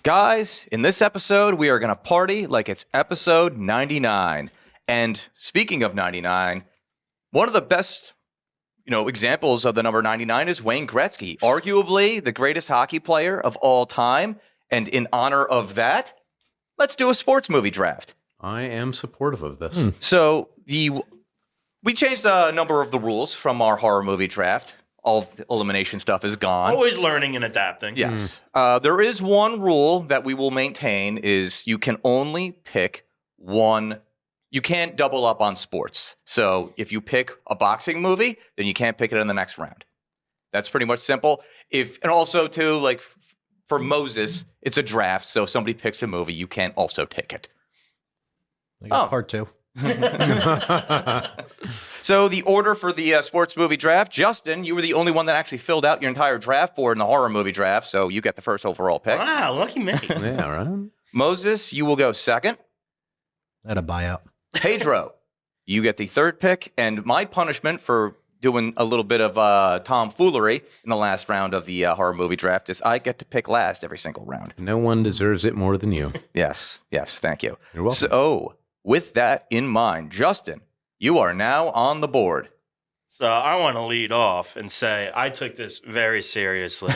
Guys, in this episode, we are going to party like it's episode 99. And speaking of 99, one of the best, examples of the number 99 is Wayne Gretzky, arguably the greatest hockey player of all time. And in honor of that, let's do a sports movie draft. I am supportive of this. So we changed a number of the rules from our horror movie draft. All of the elimination stuff is gone. Always learning and adapting. Yes. There is one rule that we will maintain is you can only pick one. You can't double up on sports. So if you pick a boxing movie, then you can't pick it in the next round. That's pretty much simple. And also too, like for Moses, it's a draft. So if somebody picks a movie, you can't also pick it. I got part two. So the order for the sports movie draft, Justin, you were the only one that actually filled out your entire draft board in the horror movie draft, so you get the first overall pick. Wow, lucky me. Yeah, right? Moses, you will go second. I had a buyout. Pedro, you get the third pick, and my punishment for doing a little bit of tomfoolery in the last round of the horror movie draft is I get to pick last every single round. No one deserves it more than you. Yes, thank you. You're welcome. So, with that in mind, Justin, you are now on the board. So I want to lead off and say I took this very seriously,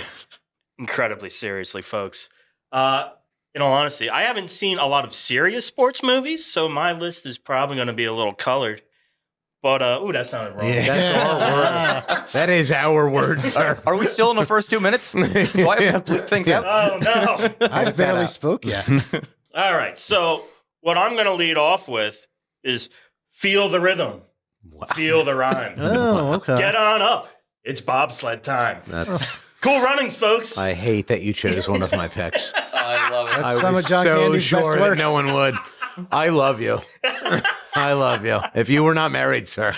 incredibly seriously, folks. In all honesty, I haven't seen a lot of serious sports movies, so my list is probably going to be a little colored. But, that sounded wrong. Yeah. That's our word. That is our word, sir. Are we still in the first 2 minutes? Do I have to bleep things out? Oh, no. I've barely spoke yet. All right, so what I'm going to lead off with is feel the rhythm, feel the rhyme. Oh, okay. Get on up. It's bobsled time. That's. Cool runnings, folks. I hate that you chose one of my picks. I love it. That's I some was of John so Candy's sure best that work. no one would. I love you. I love you. If you were not married, sir.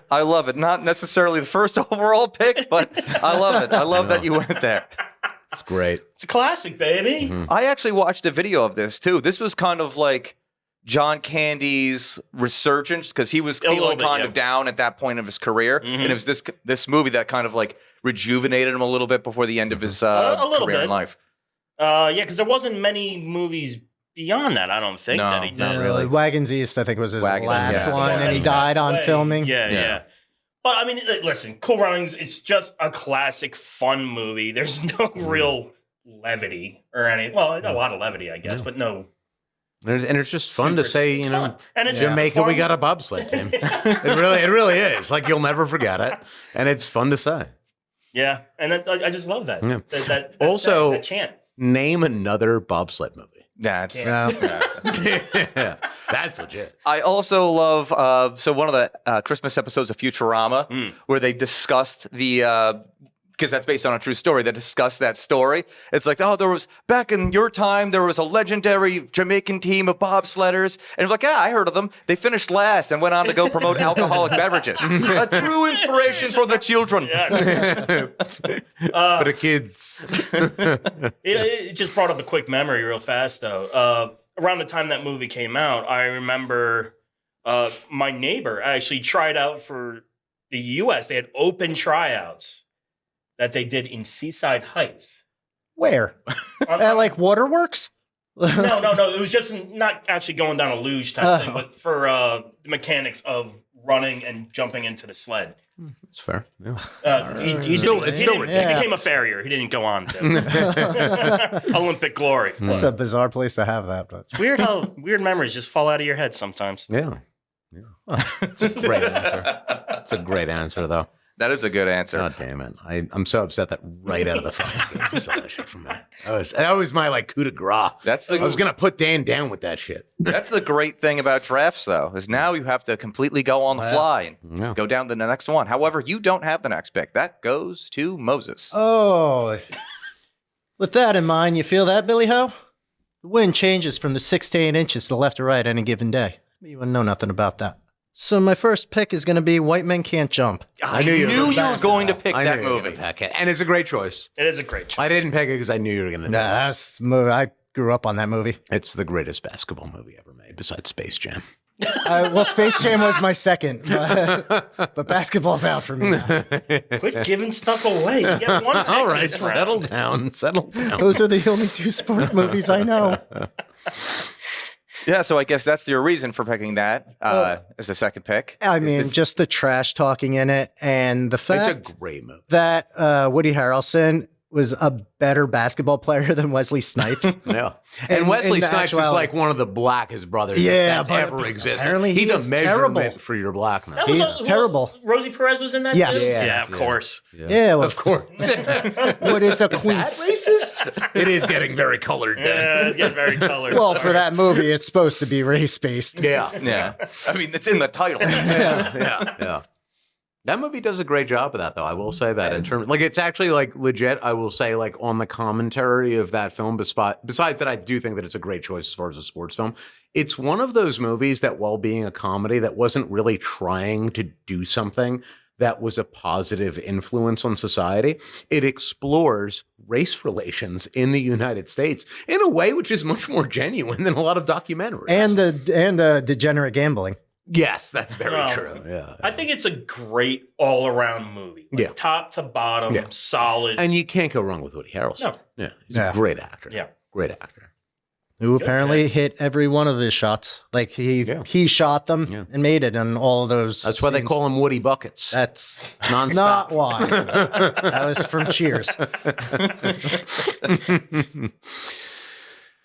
I love it. Not necessarily the first overall pick, but I love it. I love that you went there. It's great. It's a classic, baby. I actually watched a video of this too. This was kind of like John Candy's resurgence because he was feeling kind of down at that point of his career, and it was this movie that kind of like rejuvenated him a little bit before the end of his career in life. Yeah, because there wasn't many movies beyond that. I don't think that he did. Not really. Wagons East, I think, was his Wagons, last yeah. one, and he Passed died on away. filming. Yeah. But I mean, listen, Cool Runnings. It's just a classic, fun movie. There's no real levity or any. Well, a lot of levity, I guess, but no. And it's just fun to super- say, it's fun. And it's Jamaica, fun. we got a bobsled team. It really is. Like, you'll never forget it. And it's fun to say. Yeah, and I just love that. Yeah. That Also- that chant. Name another bobsled movie. That's Yeah, that's legit. I also love one of the Christmas episodes of Futurama where they discussed the because that's based on a true story. They discussed that story. It's like, there was back in your time, there was a legendary Jamaican team of bobsledders, and it's like, I heard of them. They finished last and went on to go promote alcoholic beverages. A true inspiration for the children. For the kids. It just brought up a quick memory real fast, though. Around the time that movie came out, I remember my neighbor actually tried out for the U.S. They had open tryouts that they did in Seaside Heights. Where? At like Waterworks? No. It was just not actually going down a luge type thing, but for the mechanics of running and jumping into the sled. It's fair. Yeah. He became a farrier. He didn't go on to Olympic glory. It's a bizarre place to have that, but It's weird how weird memories just fall out of your head sometimes. Yeah. It's a great answer. It's a great answer, though. That is a good answer. God damn it. I'm so upset that right out of the fucking game you saw that shit from me. That was my like coup de grace. I was going to put Dan down with that shit. That's the great thing about drafts, though, is now you have to completely go on the fly and go down to the next one. However, you don't have the next pick. That goes to Moses. Oh. With that in mind, you feel that, Billy Ho? The wind changes from the 6 to 8 inches to the left or right any given day. You wouldn't know nothing about that. So my first pick is going to be White Men Can't Jump. I knew you were going to pick that movie. And it's a great choice. It is a great choice. I didn't pick it because I knew you were going to do it. That's the movie. I grew up on that movie. It's the greatest basketball movie ever made besides Space Jam. Well, Space Jam was my second, but basketball's out for me now. Quit giving stuff away. You get one pick All right, this round. settle down. Settle down. Those are the only 2 sport movies I know. Yeah, so I guess that's your reason for picking that as the second pick. I mean, just the trash talking in it, and the fact It's a great movie. that Woody Harrelson was a better basketball player than Wesley Snipes. Yeah. In- And Wesley in the Snipes is actuality. like one of the blackest brothers Yeah, that's but ever existed. apparently He's he a is measurement terrible. for your blackness. That was He's terrible. Rosie Perez was in that Yes. too? Yeah. Of course. Yeah, well, Of course. what is a queen? That racist? It is getting very colored. Yeah, it's getting very colored. Well, for Sorry. that movie, it's supposed to be race based. Yeah. Yeah. I mean, it's in the title. Yeah. That movie does a great job of that, though. I will say that in terms, like, it's actually like legit. I will say, like, on the commentary of that film, besides that, I do think that it's a great choice as far as a sports film. It's one of those movies that, while being a comedy, that wasn't really trying to do something that was a positive influence on society. It explores race relations in the United States in a way which is much more genuine than a lot of documentaries. And the degenerate gambling. Yes, that's very Well, true. Yeah. I think it's a great all-around movie. Like, Yeah. top to bottom, Yeah. solid. And you can't go wrong with Woody Harrelson. No. Yeah. He's Yeah. a great actor. Yeah. Great actor. Who apparently hit every one of his shots. Like he shot them and made it on all of those. That's why they scenes. call him Woody Buckets. That's Nonstop. not why. That was from Cheers.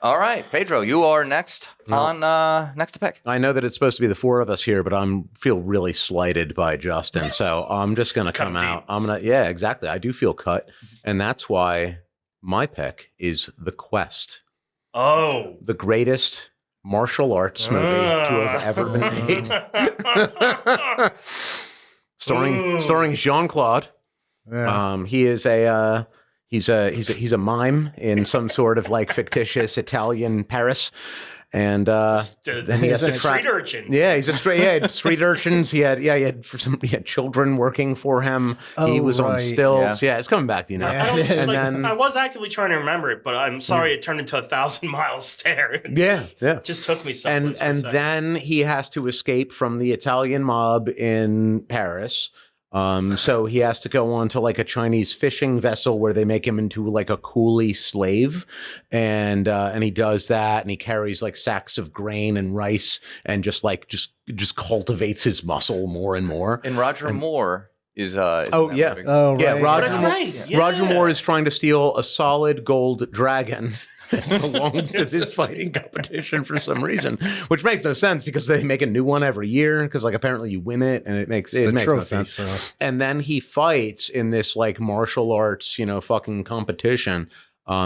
All right, Pedro, you are next on next to pick. I know that it's supposed to be the 4 of us here, but feel really slighted by Justin. So I'm just going to come Cut out. Yeah, exactly. I do feel cut. And that's why my pick is The Quest, Oh. the greatest martial arts movie to have ever been made. starring Jean-Claude. Yeah. He is he's a mime in some sort of like fictitious Italian Paris, and then he has to street urchins. Yeah, he's a street urchins. He had children working for him. He was on right. stilts. Yeah, it's coming back to you now. Yeah, it is. And Like, then I was actively trying to remember it, but I'm sorry it turned into 1,000-mile stare. It yeah. just took me And someplace. for a second. then he has to escape from the Italian mob in Paris. So he has to go on to like a Chinese fishing vessel where they make him into like a coolie slave, and he does that, and he carries like sacks of grain and rice, and just cultivates his muscle more and more. And Roger Moore is. yeah. Movie. Oh, right. Yeah, Roger, That's Moore, right. Yeah. Roger Moore is trying to steal a solid gold dragon that belongs to this fighting competition for some reason, which makes no sense because they make a new one every year because like apparently you win it and it makes no sense. So. And then he fights in this like martial arts, fucking competition.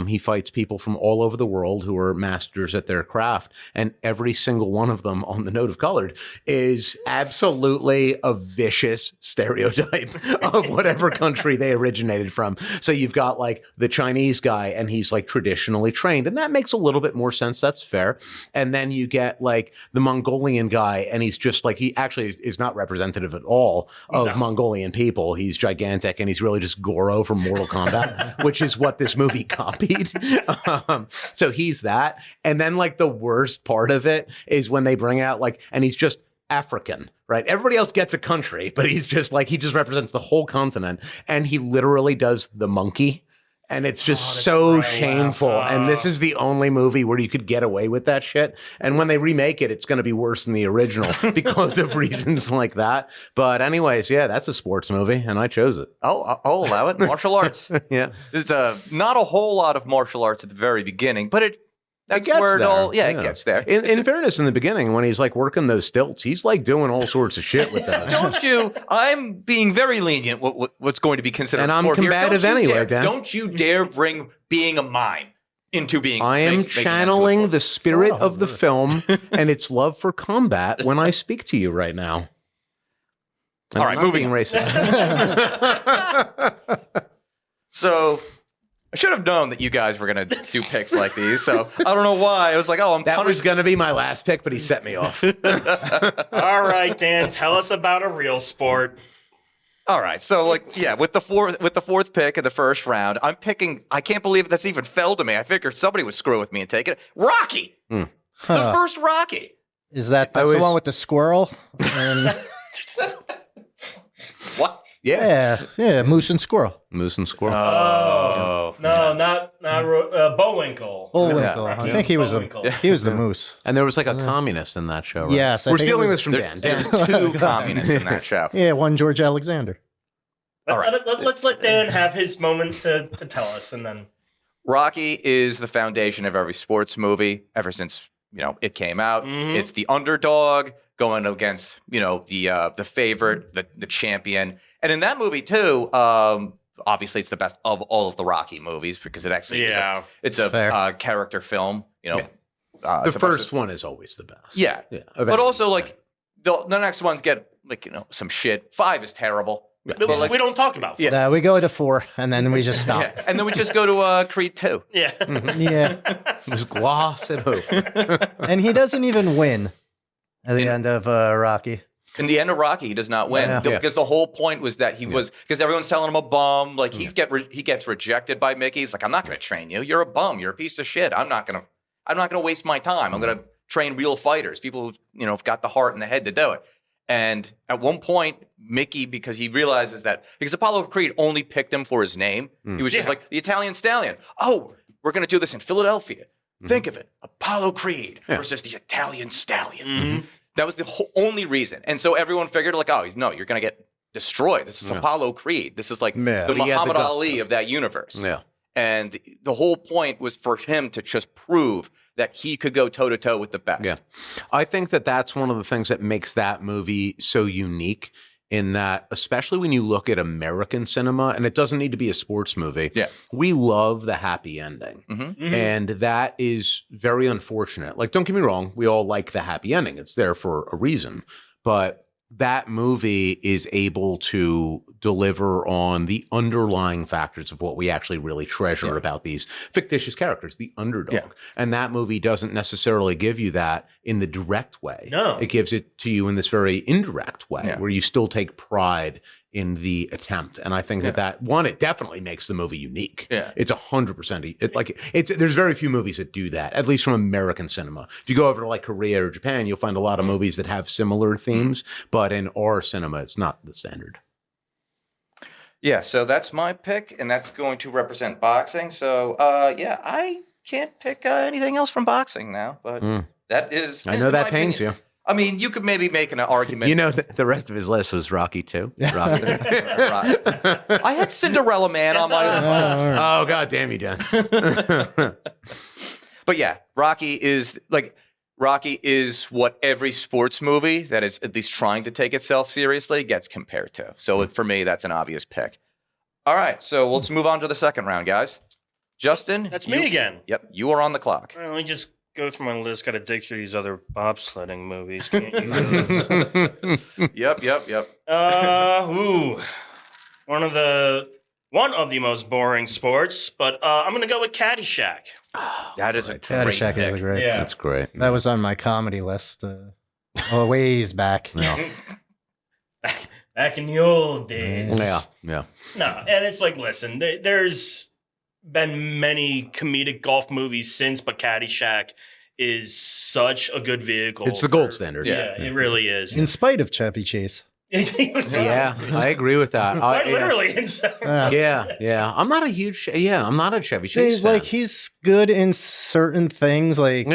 He fights people from all over the world who are masters at their craft. And every single one of them, on the note of colored, is absolutely a vicious stereotype of whatever country they originated from. So you've got like the Chinese guy, and he's like traditionally trained. And that makes a little bit more sense. That's fair. And then you get like the Mongolian guy, and he's just like, he actually is not representative at all of Mongolian people. He's gigantic, and he's really just Goro from Mortal Kombat, which is what this movie copied. So he's that. And then like the worst part of it is when they bring out like, and he's just African, right? Everybody else gets a country, but he's just like, he just represents the whole continent. And he literally does the monkey. And it's just so shameful. And this is the only movie where you could get away with that shit. And when they remake it, it's going to be worse than the original because of reasons like that. But anyways, yeah, that's a sports movie, and I chose it. I'll allow it. Martial arts. Yeah. There's not a whole lot of martial arts at the very beginning, but that's gets where it there. all. Yeah, Yeah. it gets there. In fairness, in the beginning, when he's like working those stilts, he's like doing all sorts of shit with that. Don't you? I'm being very lenient. What's going to be considered? And a I'm sport here. combative Don't you anyway, dare- Dan. Don't you dare bring being a mime into being. I am making that into a channeling sport. the spirit of the film and its love for combat when I speak to you right now. And All right, I'm not moving being racist. So I should have known that you guys were going to do picks like these. So I don't know why. I was like, I'm That was punished. going to be my last pick, but he set me off. All right, Dan, tell us about a real sport. All right. So with the fourth pick in the first round, I'm picking. I can't believe that's even fell to me. I figured somebody would screw with me and take it. Rocky. The first Rocky. Is that's the one with the squirrel? And, What? yeah, moose and squirrel. Moose and squirrel. Oh no, not Bullwinkle. Bullwinkle. Yeah. I think he was Bullwinkle. the moose. And there was like a communist in that show, right? Yes, I We're think it stealing was- this from Dan. There's Dan. 2 communists in that show. Yeah, one George Alexander. All right. Let's let Dan have his moment to tell us, and then Rocky is the foundation of every sports movie ever since it came out. Mhm. It's the underdog going against the favorite, the champion, and in that movie too. Obviously, it's the best of all of the Rocky movies because it actually it's a Fair. character film. The first one is always the best. Yeah, but also like the next ones get some shit. 5 is terrible. But we don't talk about. Yeah. We go to 4, and then we just stop. Yeah. And then we just go to Creed 2. Yeah. Yeah. Just gloss it over. And he doesn't even win at the end of Rocky. In the end of Rocky, he does not win Yeah. because the whole point was that he was because everyone's telling him a bum. Like he gets rejected by Mickey. He's like, I'm not going to train you. You're a bum. You're a piece of shit. I'm not gonna waste my time. I'm going to train real fighters, people who have got the heart and the head to do it. And at one point, Mickey, because he realizes that because Apollo Creed only picked him for his name, he was just like the Italian Stallion. Oh, we're going to do this in Philadelphia. Think of it, Apollo Creed versus the Italian Stallion. That was the only reason. And so everyone figured like, you're going to get destroyed. This is Apollo Creed. This is like Yeah. the But he had the Muhammad guts. Ali of that universe. Yeah. And the whole point was for him to just prove that he could go toe-to-toe with the best. Yeah. I think that that's one of the things that makes that movie so unique in that, especially when you look at American cinema, and it doesn't need to be a sports movie. Yeah. We love the happy ending. And that is very unfortunate. Like, don't get me wrong, we all like the happy ending. It's there for a reason. But that movie is able to deliver on the underlying factors of what we actually really treasure about these fictitious characters, the underdog. Yeah. And that movie doesn't necessarily give you that in the direct way. No. It gives it to you in this very indirect way where you still take pride in the attempt. And I think that one, it definitely makes the movie unique. Yeah. It's 100%. There's very few movies that do that, at least from American cinema. If you go over to like Korea or Japan, you'll find a lot of movies that have similar themes, but in our cinema, it's not the standard. Yeah, so that's my pick, and that's going to represent boxing. So, I can't pick anything else from boxing now, but that is... I know in that my pains opinion- you. I mean, you could maybe make an argument. You know, the rest of his list was Rocky too. Rocky. I had Cinderella Man on my... Oh, God damn you, Dan. But yeah, Rocky is what every sports movie that is at least trying to take itself seriously gets compared to. So for me, that's an obvious pick. All right, so let's move on to the second round, guys. Justin. That's me again. Yep, you are on the clock. All right, let me just go through my list. Got to dig through these other bobsledding movies. Can't use those. Yep. One of the most boring sports, but I'm gonna go with Caddyshack. That is a great Caddyshack is a pick. great. Yeah. That's great. That was on my comedy list ways back. Yeah. Back in the old days. Yeah. No, and it's like, listen, there's been many comedic golf movies since, but Caddyshack is such a good vehicle. It's the gold standard. Yeah, it really is. In spite of Chevy Chase. Yeah, I agree with that. Quite literally. And so- Yeah. I'm not a Chevy Chase He's fan. like he's good in certain things like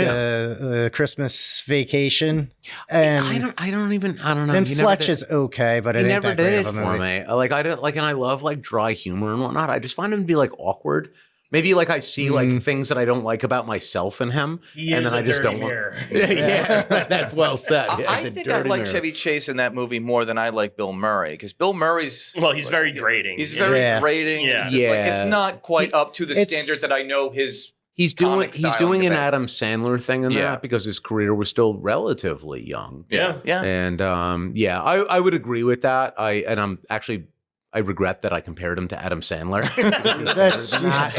Christmas Vacation and I don't know. and He Fletch never is okay, but He it ain't never that did great it of a for movie. me. Like I don't like, and I love like dry humor and whatnot. I just find him to be like awkward. Maybe like I see like things that I don't like about myself in him, He and is then I a just dirty don't mirror. want. Yeah, that's well said. Yeah, I it's a think I dirty like mirror. Chevy Chase in that movie more than I like Bill Murray because Bill Murray's Well, he's very grating. he's you know? very Yeah. grating. Yeah. It's just like, it's Yeah. not quite up to the It's- standard that I know his. He's doing comic style an into that. Adam Sandler thing in Yeah. that because his career was still relatively young. Yeah. And I would agree with that. I regret that I compared him to Adam Sandler.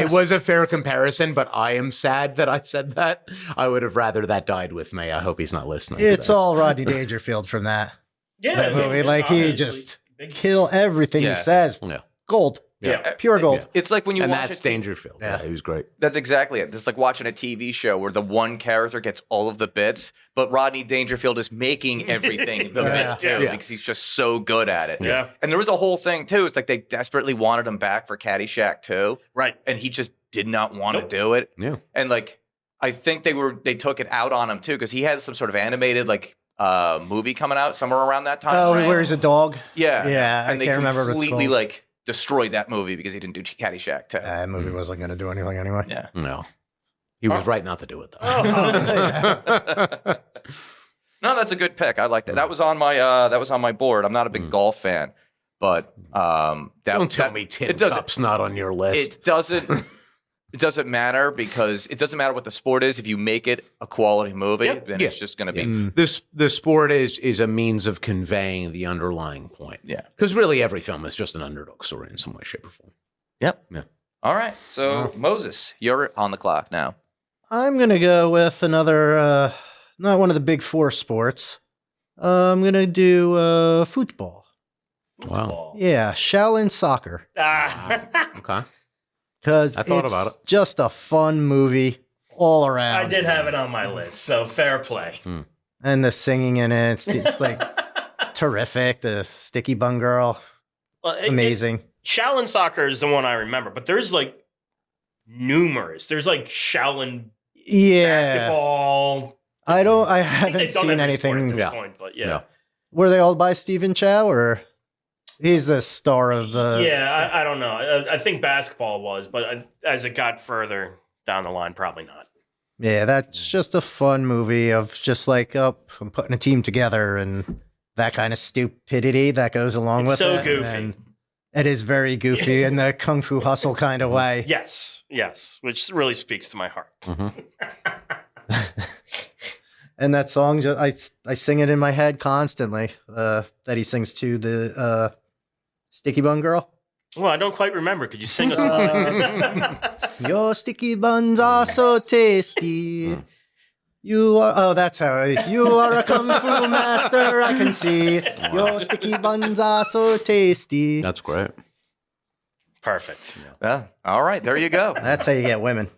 It was a fair comparison, but I am sad that I said that. I would have rather that died with me. I hope he's not listening. to It's this. all Rodney Dangerfield from that Yeah, movie. Like he honestly, just big- kill everything Yeah. he says. Yeah. Gold. Yeah. Pure gold. It's like when you And watch that's a t- Dangerfield. Yeah, he was great. That's exactly it. It's like watching a TV show where the one character gets all of the bits, but Rodney Dangerfield is making everything the Yeah. bit too, Yeah. because he's just so good at it. Yeah. And there was a whole thing too. It's like they desperately wanted him back for Caddyshack 2, Right. and he just did not want Nope. to do it. Yeah. And like I think they took it out on him too, because he had some sort of animated like movie coming out somewhere around that time. Oh, frame. where he's a dog. Yeah. Yeah, I And they can't remember what it's completely called. like destroyed that movie because he didn't do Caddyshack 2. That movie wasn't going to do anything anyway. Yeah. No. He was right not to do it, though. Oh. No, that's a good pick. I like that. That was on my board. I'm not a big golf fan, but Don't tell me Tin it doesn't- Cup's not on your list. it doesn't matter, because it doesn't matter what the sport is. If you make it a quality movie, Yep. then Yeah. it's just going to be. The sport is a means of conveying the underlying point. Yeah. Because really every film is just an underdog story in some way, shape, or form. Yep. Yeah. All right. So Moses, you're on the clock now. I'm going to go with another, not one of the big four sports. I'm going to do football. Wow. Yeah, Shaolin soccer. Ah. Okay. Because I thought it's about it. just a fun movie all around. I did have it on my list, so fair play. And the singing in it, it's like terrific. The sticky bun girl, Well, amazing. Shaolin soccer is the one I remember, but there's like numerous. There's like Shaolin Yeah. basketball. I I think haven't they've done seen every sport anything. at this Yeah. point, but yeah. Yeah. Were they all by Stephen Chow, or he's the star of Yeah, I don't know. I think basketball was, but as it got further down the line, probably not. Yeah, that's just a fun movie of just like, I'm putting a team together and that kind of stupidity that goes along It's with so it. goofy. And it is very goofy in the Kung Fu Hustle kind of way. Yes, which really speaks to my heart. And that song, I sing it in my head constantly. That he sings to the Sticky Bun Girl. Well, I don't quite remember. Could you sing us one? Your sticky buns are so tasty. You are. Oh, that's how. You are a kung fu master. I can see. Your sticky buns are so tasty. That's great. Perfect. Yeah. All right. There you go. That's how you get women.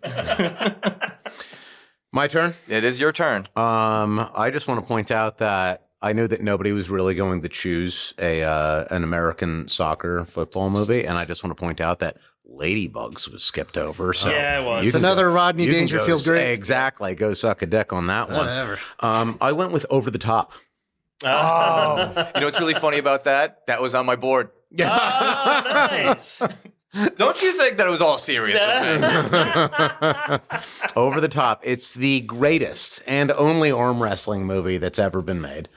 My turn. It is your turn. I just want to point out that I knew that nobody was really going to choose an American soccer football movie, and I just want to point out that Ladybugs was skipped over. So Yeah, it was. you It's can another go- Rodney you can Dangerfield go, great. Exactly. Go suck a dick on that one. Whatever. I went with Over the Top. Oh, You know what's really funny about that? That was on my board. nice. Don't you think that it was all serious with me? Over the Top. It's the greatest and only arm wrestling movie that's ever been made.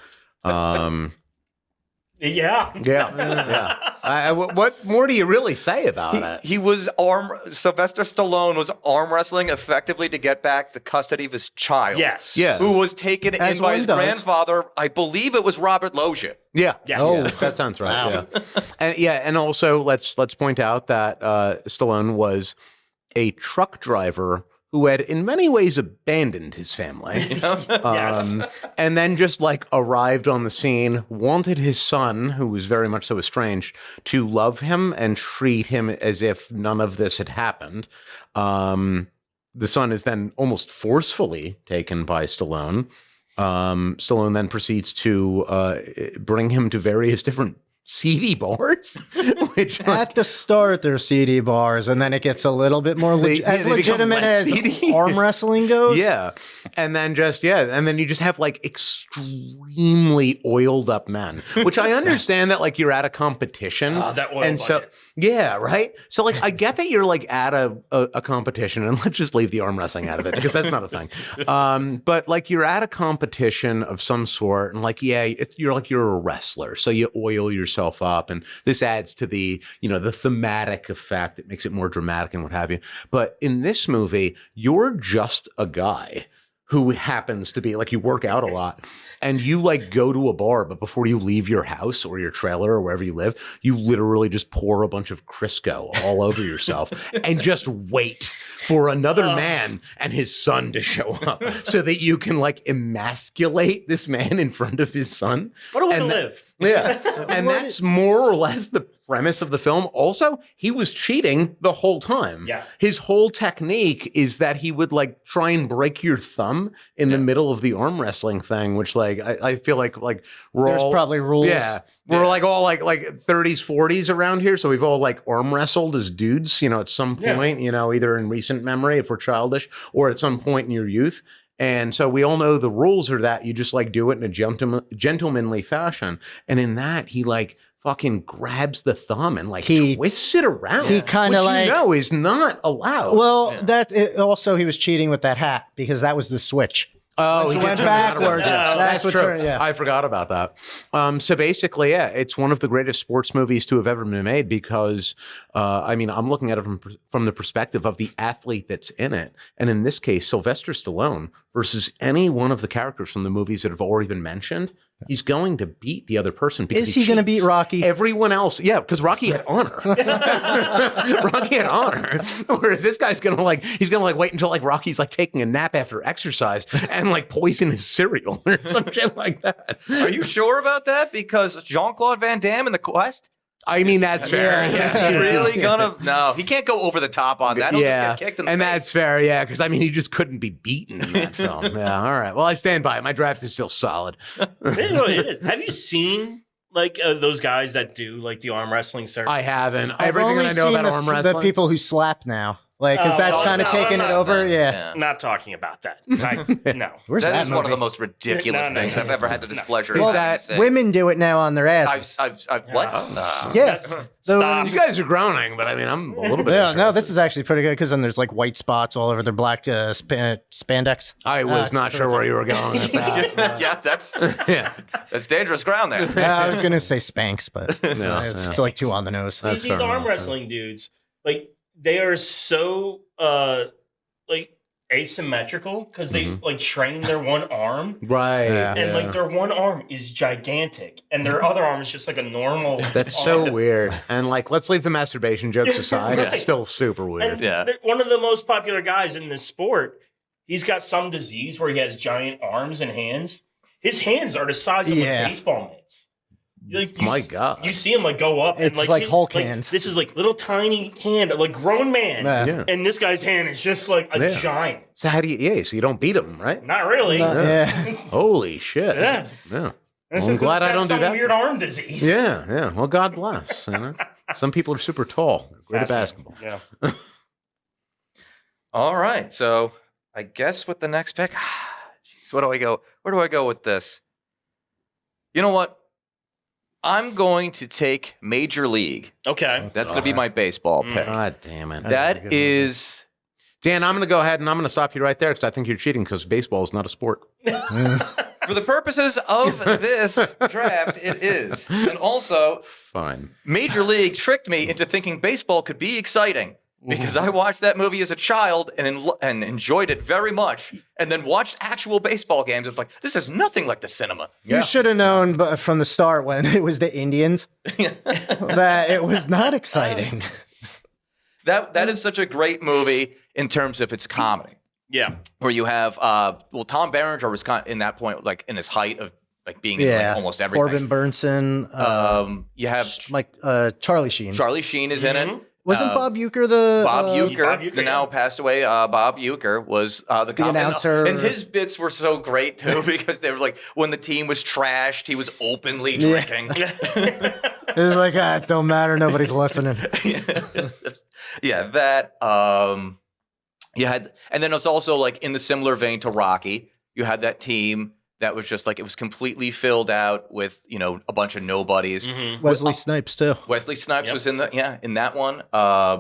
Yeah. Yeah. What more do you really say about it? He was Sylvester Stallone was arm wrestling effectively to get back the custody of his child. Yes. Yeah. Who was taken As in by one his does. grandfather. I believe it was Robert Loggia. Yeah. Yes. Oh. That sounds right. Wow. Yeah. And also let's point out that Stallone was a truck driver who had in many ways abandoned his family. Yes. And then just like arrived on the scene, wanted his son, who was very much so estranged, to love him and treat him as if none of this had happened. The son is then almost forcefully taken by Stallone. Stallone then proceeds to bring him to various different seedy bars, which At the start, they're CD bars, and then it gets a little bit more They become legitimate less as seedy. arm wrestling goes. yeah, and then you just have like extremely oiled up men, which I understand that like you're at a competition, That oil and so budget. yeah, right. So like I get that you're like at a competition, and let's just leave the arm wrestling out of it because that's not a thing. But like you're at a competition of some sort, and like you're a wrestler, so you oil yourself up, and this adds to the the thematic effect. It makes it more dramatic and what have you. But in this movie, you're just a guy who happens to be like, you work out a lot and you like go to a bar, but before you leave your house or your trailer or wherever you live, you literally just pour a bunch of Crisco all over yourself and just wait for another man and his son to show up so that you can like emasculate this man in front of his son. What a way to And live. Yeah. And that's more or less premise of the film. Also, he was cheating the whole time. Yeah. His whole technique is that he would like try and break your thumb in the middle of the arm wrestling thing, which like I feel like we're There's all probably rules. yeah. We're like all like 30s, 40s around here. So we've all like arm wrestled as dudes, at some point, either in recent memory if we're childish or at some point in your youth. And so we all know the rules are that you just like do it in a gentlemanly fashion. And in that, he like fucking grabs the thumb and like He twists it around. He kinda which like- is not allowed. Well, also he was cheating with that hat because that was the switch. Oh, Once he it went did turn it around. backwards. Yeah, That's what true. turned- yeah. I forgot about that. So basically, yeah, it's one of the greatest sports movies to have ever been made because, I'm looking at it from the perspective of the athlete that's in it. And in this case, Sylvester Stallone versus any one of the characters from the movies that have already been mentioned, he's going to beat the other person. Because Is he going to cheats. beat Rocky? Everyone else, yeah, because Rocky had honor. Rocky had honor. Whereas this guy's gonna wait until like Rocky's like taking a nap after exercise and like poison his cereal or some shit like that. Are you sure about that? Because Jean-Claude Van Damme in The Quest? I mean, that's fair. Is he really gonna? No, he can't go over the top on that. He'll just get kicked in the and face. that's fair, yeah, because he just couldn't be beaten in that film. Yeah, all right. Well, I stand by it. My draft is still solid. It is. Have you seen like those guys that do like the arm wrestling circuit? I haven't. I've Everything only that I know seen about arm the wrestling. people who slap now. Like, because that's Oh, kind of no, taking that's it not over. that. Yeah. Not talking about that. No. Where's That that is one of movie? the most ridiculous No, things I've ever had the displeasure Well, of having that to say. Women do it now on their asses. I've what? Oh. No. Yeah. Stop. You guys are groaning, but I'm a little bit. Yeah, no, interested. this is actually pretty good because then there's like white spots all over their black spandex. I was it's not sure where you were going with that. Yeah, that's Yeah. dangerous ground there. Yeah, I was gonna say Spanx, but Yeah, it's like too on the nose. That's These fair arm enough, wrestling dudes, like they are so like asymmetrical because they like train their one arm. Right. Yeah. And like their one arm is gigantic, and their other arm is just like a normal. That's arm. so weird. And like, let's leave the masturbation jokes aside. It's Right. still super weird. And Yeah. one of the most popular guys in this sport, he's got some disease where he has giant arms and hands. His hands are the size of Yeah. like baseball mitts. Like, My God. You see him like go up It's and like Hulk like, hands. This is like little tiny hand, like grown man, Yeah. and this guy's hand is just like a Yeah. giant. So how do you? Yeah. So you don't beat him, right? Not really. Yeah. Holy shit. Yeah. Yeah. It's I'm just glad I got don't do some that. weird arm disease. Yeah. Yeah. Well, God bless. Some people are super tall. Great at Fascinating. basketball. Yeah. All right, so I guess with the next pick, jeez, where do I go? Where do I go with this? You know what? I'm going to take Major League. Okay. That's going to be my baseball pick. God damn it. That is. Dan, I'm going to go ahead and I'm going to stop you right there because I think you're cheating because baseball is not a sport. For the purposes of this draft, it is. And also, Fine. Major League tricked me into thinking baseball could be exciting because I watched that movie as a child and enjoyed it very much, and then watched actual baseball games. I was like, this is nothing like the cinema. You should have known from the start when it was the Indians that it was not exciting. That is such a great movie in terms of its comedy, Yeah. where you have Tom Berenger was kind of in that point like in his height of like being in like almost everything. Corbin Burnson. You have like Charlie Sheen. Charlie Sheen is in it. Wasn't Bob Uecker the Bob Bob Uecker, Uecker, the now yeah. passed away Bob Uecker, was the announcer. And his bits were so great, too, because they were like, when the team was trashed, he was openly drinking. It was like, it don't matter. Nobody's listening. Yeah, that. You had, and then it was also like in the similar vein to Rocky, you had that team that was just like, it was completely filled out with, a bunch of nobodies. Wesley Snipes, too. Wesley Snipes Yep. was in that one.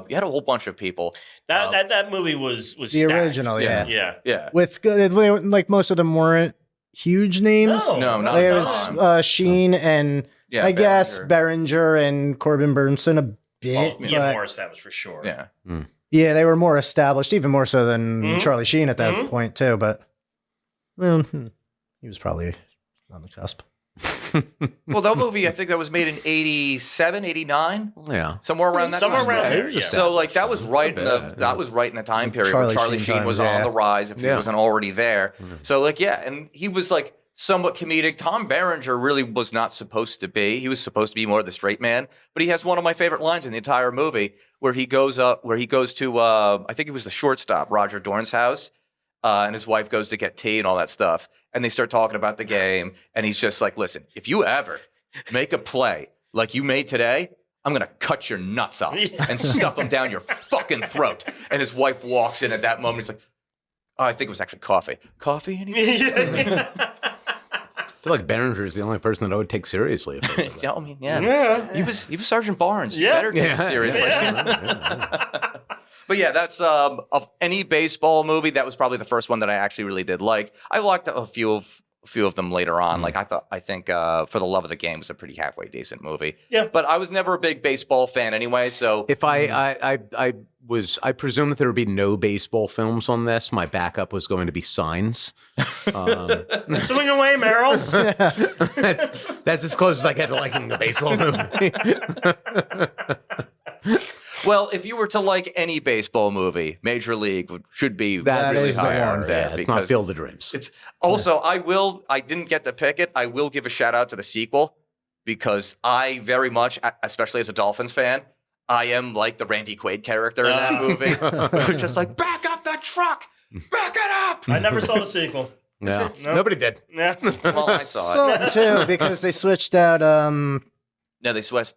You had a whole bunch of people. That movie was The stacked. original, yeah. Yeah. Yeah. With, like, most of them weren't huge names. No, not There a was ton. Sheen and, Yeah, I guess, Berenger. Berenger and Corbin Burnson a bit. Oh, Yeah, but more established for sure. Yeah. yeah, they were more established, even more so than Mhm. Charlie Sheen at that Mhm. point, too. But, well, he was probably on the cusp. Well, that movie, I think that was made in 87, 89, Yeah. somewhere around that Somewhere time. around Yeah, there. it was Yeah. So like that was right in Not bad, that was right in the time period Charlie where Charlie Sheen Sheen times, was yeah. on the rise if he Yeah. wasn't already there. So like and he was like somewhat comedic. Tom Berenger really was not supposed to be. He was supposed to be more of the straight man, but he has one of my favorite lines in the entire movie where he goes to I think it was the shortstop, Roger Dorn's house, and his wife goes to get tea and all that stuff, and they start talking about the game, and he's just like, listen, if you ever make a play like you made today, I'm going to cut your nuts off and stuff them down your fucking throat. And his wife walks in at that moment. He's like, oh, I think it was actually coffee. Coffee? I feel like Berenger is the only person that I would take seriously. If I was Yeah, I mean, yeah. He was Sergeant Barnes. You better take him seriously. But yeah, that's of any baseball movie, that was probably the first one that I actually really did like. I liked a few of them later on. Like I think For the Love of the Game was a pretty halfway decent movie. Yeah. But I was never a big baseball fan anyway, so if I presume that there would be no baseball films on this. My backup was going to be Signs. Swing away, Meryl. That's as close as I get to liking a baseball movie. well, if you were to like any baseball movie, Major League should be That really is the high one. up there. Yeah, it's not Field of Dreams. It's also, I didn't get to pick it. I will give a shout out to the sequel because I very much, especially as a Dolphins fan, I am like the Randy Quaid character in that movie. Just like, back up the truck! Back it up! I never saw the sequel. No, No. nobody did. Yeah. Well, I saw it. So too, because they switched out Yeah, they switched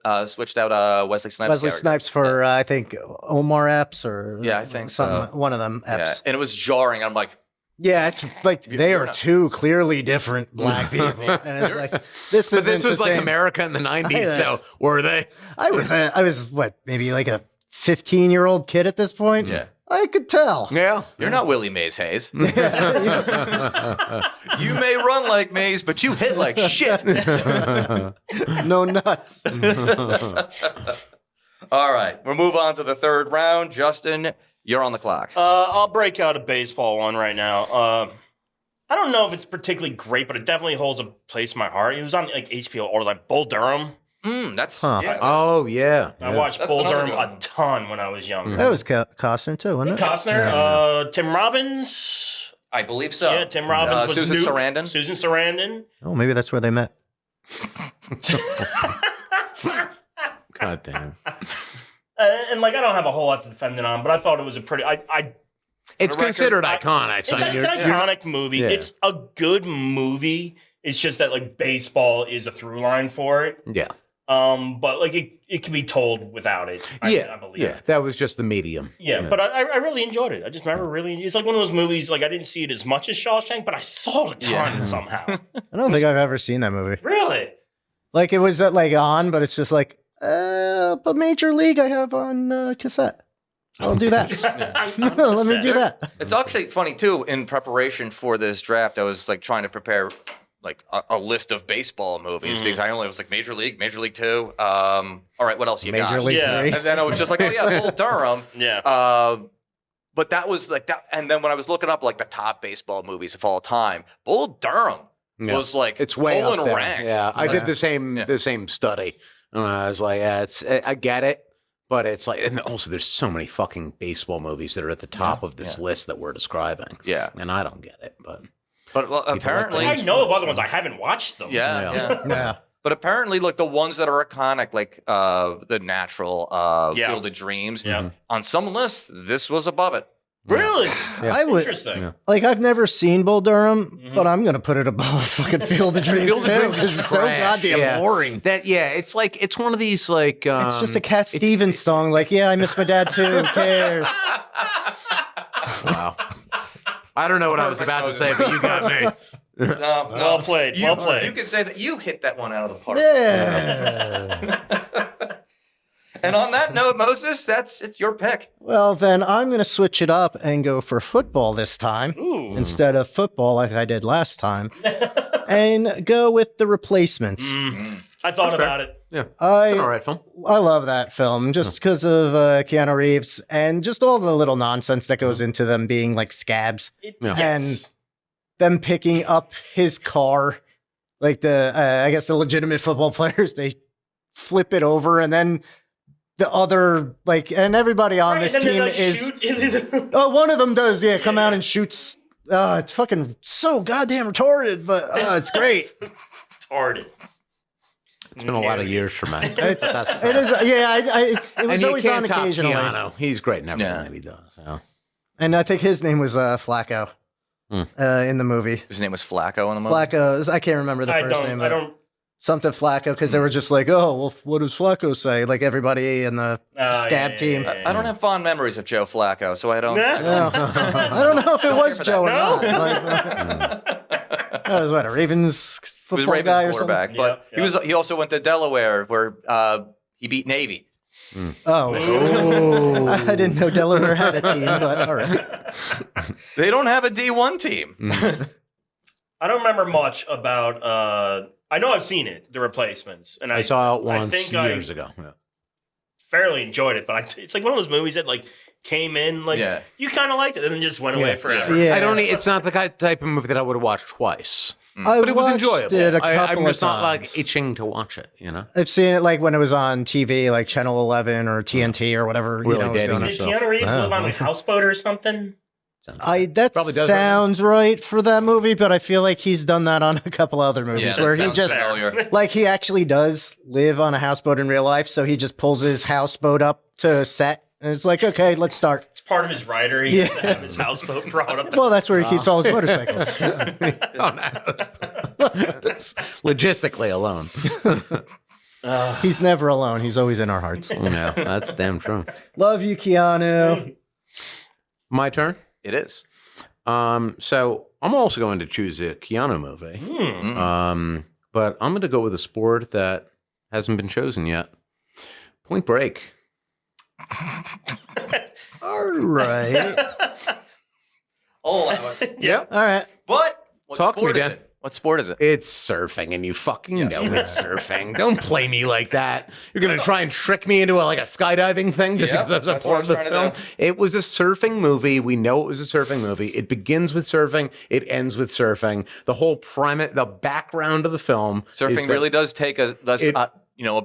out Wesley Snipes' Wesley character. Snipes for I think Omar Epps or Yeah, I think something. so. One of them Yeah, Epps. and it was jarring. I'm like, Yeah, it's like they you're are not- two clearly different black people, and it's like this is. But this was like America in the 90s, so were they? I was what, maybe like a 15-year-old kid at this point. Yeah. I could tell. Yeah. you're not Willie Mays Hayes. You may run like Mays, but you hit like shit. No nuts. All right, we'll move on to the third round. Justin, you're on the clock. I'll break out a baseball one right now. I don't know if it's particularly great, but it definitely holds a place in my heart. It was on like HBO or like Bull Durham. That's Huh. yeah, Oh, yeah. I watched That's Bull another Durham good one. a ton when I was younger. That was Costner too, wasn't it? Costner, Tim Robbins. I believe so. Yeah, Tim Robbins was Susan Nuke. Sarandon. Susan Sarandon. Oh, maybe that's where they met. God damn. And like I don't have a whole lot to defend it on, but I thought it was a pretty. It's record, considered I- iconic. It's, So it's an iconic movie. Yeah. It's a good movie. It's just that like baseball is a through line for it. Yeah. But like it can be told without it. I believe. Yeah. That was just the medium. Yeah, but I really enjoyed it. I just remember it's like one of those movies, like I didn't see it as much as Shawshank, but I saw it a ton somehow. I don't think I've ever seen that movie. Really? Like it was like on, but it's just like, but Major League I have on cassette. I'll do that. Let me do that. It's actually funny too. In preparation for this draft, I was like trying to prepare like a list of baseball movies because I only was like Major League 2. All right, what else you got? Major League Yeah. 3. And then I was just like, oh yeah, Bull Durham. Yeah. But that was like that. And then when I was looking up like the top baseball movies of all time, Bull Durham Yeah. was like It's way up pulling there. rank. Yeah, I did the same study. I was like, yeah, I get it, but it's like, and also there's so many fucking baseball movies that are at the top of this list that we're describing. Yeah. And I don't get it, but Well, apparently, I know of other ones. I haven't watched them. yeah. Yeah. But apparently, like the ones that are iconic, like The Natural, Field of Dreams, on some lists, this was above it. Really? I would Interesting. Yeah. like I've never seen Bull Durham, but I'm gonna put it above fucking Field of Dreams. Field of Dreams because is it's so trash. goddamn Yeah. boring. that it's like it's one of these like It's just a Cat Stevens song. Like, yeah, I miss my dad too. Who cares? wow. I don't know what I was about to say, but you got me. No, Well played. You, Well played. You can say that you hit that one out of the park. Yeah. And on that note, Moses, it's your pick. Well, then I'm gonna switch it up and go for football this time Ooh. instead of football like I did last time, and go with The Replacements. I thought That's about fair. it. Yeah. It's an all right film. I love that film just because of Keanu Reeves and just all the little nonsense that goes into them being like scabs Yeah. and them picking up his car. Like I guess the legitimate football players, they flip it over and then the other, like, and everybody on Right, this and then team they, like, is, shoot. oh, one of them does, yeah, come out and shoots It's fucking so goddamn retarded, but it's great. Retarded. It's been a lot of years for me. It is. Yeah, it was always on occasionally. Keanu. He's great in everything Yeah. that he does. So. And I think his name was Flacco in the movie. His name was Flacco in the movie. Flacco. I can't remember the first name. I don't. Something Flacco, because they were just like, oh, well, what does Flacco say? Like everybody in the scab team. I don't have fond memories of Joe Flacco, so I don't. Well, I don't know if it was Joe or not. Like, that was what, a Ravens He was football Ravens guy or something? quarterback, but Yeah. he also went to Delaware where he beat Navy. Oh. I didn't know Delaware had a team, but all right. They don't have a D1 team. I don't remember much about. I know I've seen it, The Replacements, and I saw it I once think years ago. Yeah. fairly enjoyed it. But it's like one of those movies that like came in like Yeah. you kind of liked it and then just went away forever. Yeah. I don't. It's not the type of movie that I would have watched twice. I But it was watched enjoyable. it a I'm couple just of not like times. itching to watch it. You know. I've seen it like when it was on TV, like Channel 11 or TNT or whatever. Really you know, was dating going on. Did yourself. Keanu Reeves Wow. live on a houseboat or something? That Probably does sounds right for that movie, but I feel like he's done that on a couple other movies that where he sounds just familiar. like he actually does live on a houseboat in real life, so he just pulls his houseboat up to set, and it's like, okay, let's start. It's part of his rider. He has to have his houseboat brought up. Well, that's where he keeps all his motorcycles. Oh, no. That's logistically alone. He's never alone. He's always in our hearts. No, that's damn true. Love you, Keanu. My turn. It is. So I'm also going to choose a Keanu movie. But I'm going to go with a sport that hasn't been chosen yet. Point Break. All right. Oh, Yeah. All right. what Talk to me, sport is Dan. it? What sport is it? It's surfing, and you fucking know it's surfing. Don't play me like that. You're gonna try and trick me into a skydiving thing just Yeah, because I was a that's what I part was of the trying film. to do. It was a surfing movie. We know it was a surfing movie. It begins with surfing. It ends with surfing. The whole premise, the background of the film, is Surfing that really does take a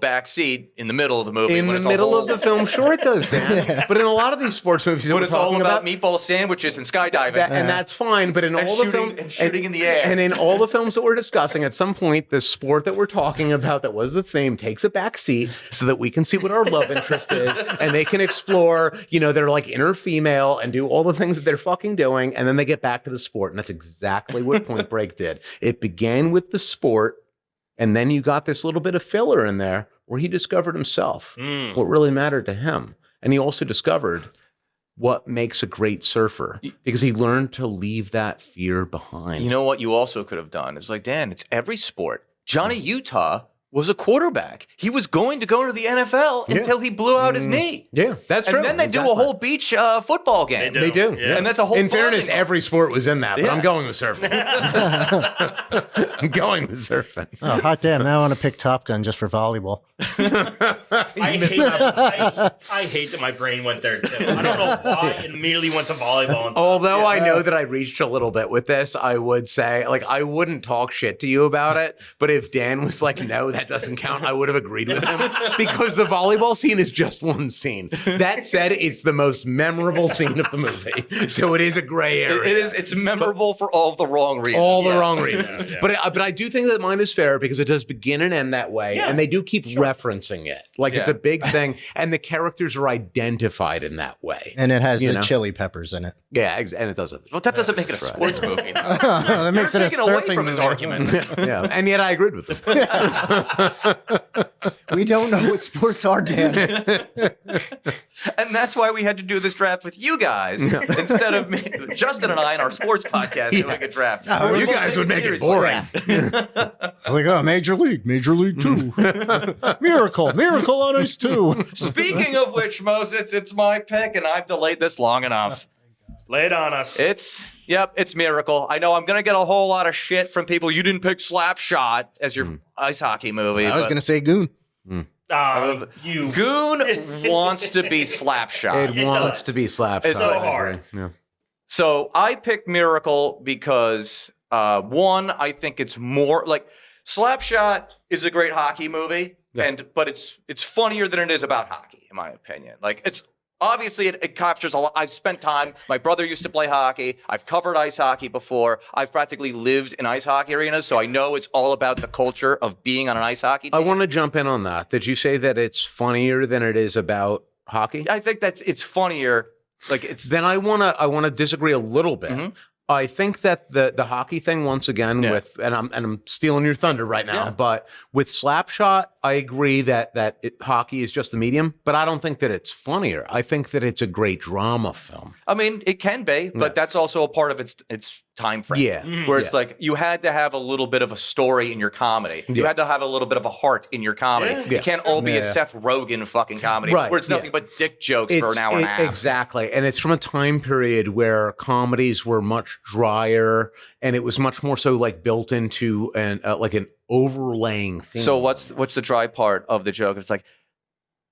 back seat in the middle of the movie. in when the it's a middle whole- of the film. Sure, it does, Dan. But in a lot of these sports movies, that When we're it's all talking about meatball sandwiches and skydiving. and that's fine. But in And all the shooting- films and shooting in the air. and in all the films that we're discussing, at some point, the sport that we're talking about that was the theme takes a back seat so that we can see what our love interest is, and they can explore, their inner female and do all the things that they're fucking doing, and then they get back to the sport, and that's exactly what Point Break did. It began with the sport, and then you got this little bit of filler in there where he discovered himself, what really mattered to him. And he also discovered what makes a great surfer because he learned to leave that fear behind. You know what you also could have done? It's like, Dan, it's every sport. Johnny Utah was a quarterback. He was going to go to the NFL until he blew out his knee. Yeah, that's true. And then they do a Exactly. whole beach football game. They They do. Yeah. And that's a whole In fairness, bonding every sport was in that, but Yeah. I'm going with surfing. I'm going with surfing. Oh, hot damn. Now I want to pick Top Gun just for volleyball. I hate that my brain went there too. I don't know why it immediately went to volleyball. Although I know that I reached a little bit with this, I would say, I wouldn't talk shit to you about it. But if Dan was like, no, that doesn't count, I would have agreed with him because the volleyball scene is just one scene. That said, it's the most memorable scene of the movie. So it is a gray area. It's memorable for all of the wrong reasons. All the Yeah. wrong reasons. Yeah. But I do think that mine is fair because it does begin and end that way. Yeah. And they do keep referencing it. It's Yeah. a big thing. And the characters are identified in that way. And it has You the know. chili peppers in it. Yeah, and it does it. Well, that doesn't make it a sports movie. That makes it a Taking away surfing from his movie. argument. Yeah, and yet I agreed with him. We don't know what sports are, Dan. And that's why we had to do this draft with you guys instead of me, Justin and I in our sports podcast doing a draft. Oh, We're you both guys taking would make it seriously. boring. Like, oh, Major League 2. Miracle on Ice 2. Speaking of which, Moses, it's my pick, and I've delayed this long enough. Lay it on us. It's Miracle. I know I'm going to get a whole lot of shit from people. You didn't pick Slapshot as your ice hockey movie. I was going to say Goon. You Goon wants to be Slapshot. It wants to be slapped. It's so hard. Yeah. So I picked Miracle because one, I think it's more like Slapshot is a great hockey movie, but it's funnier than it is about hockey, in my opinion. Like it's obviously it captures a lot. I've spent time. My brother used to play hockey. I've covered ice hockey before. I've practically lived in ice hockey arenas, so I know it's all about the culture of being on an ice hockey team. I want to jump in on that. Did you say that it's funnier than it is about hockey? I think it's funnier. Like it's Then I wanna disagree a little bit. Mhm. I think that the hockey thing once again with and I'm stealing your thunder right now, but with Slapshot, I agree that hockey is just the medium, but I don't think that it's funnier. I think that it's a great drama film. I mean, it can be, but that's also a part of its time frame. Yeah. Where it's like you had to have a little bit of a story in your comedy. You had to have a little bit of a heart in your comedy. Yeah. It can't all be a Seth Rogen fucking comedy Right. where it's nothing but dick jokes for an hour and a half. Exactly. And it's from a time period where comedies were much drier and it was much more so like built into an overlaying theme. So what's the dry part of the joke? It's like,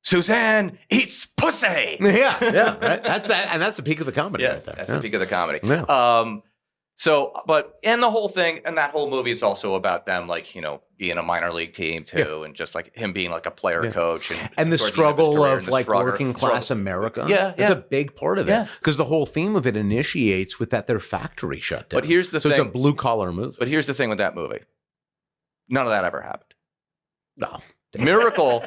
Suzanne eats pussy. Yeah, right. That's that, and that's the peak of the comedy right there. That's the peak of the comedy. Yeah. And the whole thing, and that whole movie is also about them, like, being a minor league team too, and just like him being like a player coach, and the towards the end of his struggle career, of and the like struggle- working class America. Yeah, it's yeah. a big part of it because the whole theme of it initiates with that their factory shut down. But here's the so thing. it's a blue collar movie. But here's the thing with that movie. None of that ever happened. No, Miracle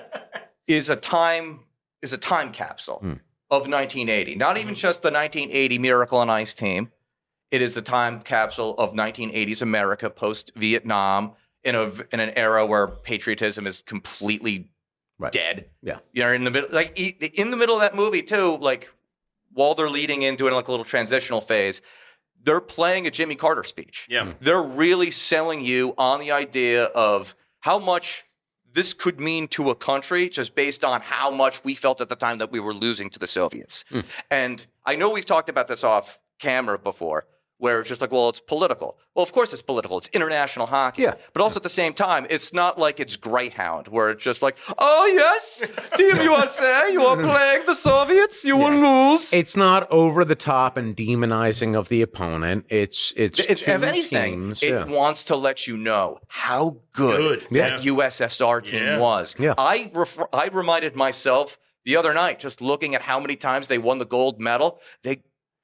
is a time capsule of 1980. Not even just the 1980 Miracle on Ice team. It is the time capsule of 1980s America post-Vietnam in an era where patriotism is completely dead. Yeah. You're in the middle, like in the middle of that movie too, like while they're leading into like a little transitional phase, they're playing a Jimmy Carter speech. Yeah. They're really selling you on the idea of how much this could mean to a country just based on how much we felt at the time that we were losing to the Soviets. And I know we've talked about this off camera before, where it's just like, well, it's political. Well, of course it's political. It's international hockey. Yeah. But also at the same time, it's not like it's Greyhound, where it's just like, oh, yes, Team USA, you are playing the Soviets, you will lose. It's not over the top and demonizing of the opponent. It's If anything, teams, it wants to let you know how good that USSR team was. Yeah. I reminded myself the other night, just looking at how many times they won the gold medal.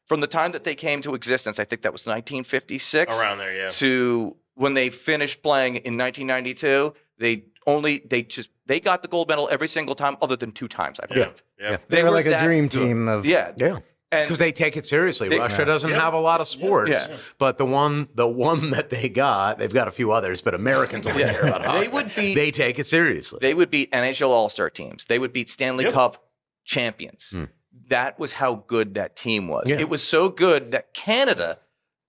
From the time that they came to existence, I think that was 1956. Around there, yeah. To when they finished playing in 1992, they got the gold medal every single time, other than 2 times, I believe. Yeah. They were like a that dream good. team of Yeah. And because they take it seriously. Russia doesn't have a lot of sports, but the one that they've got a few others, but Americans only care about hockey. They take it seriously. They would beat NHL All-Star teams. They would beat Stanley Cup champions. That was how good that team was. Yeah. It was so good that Canada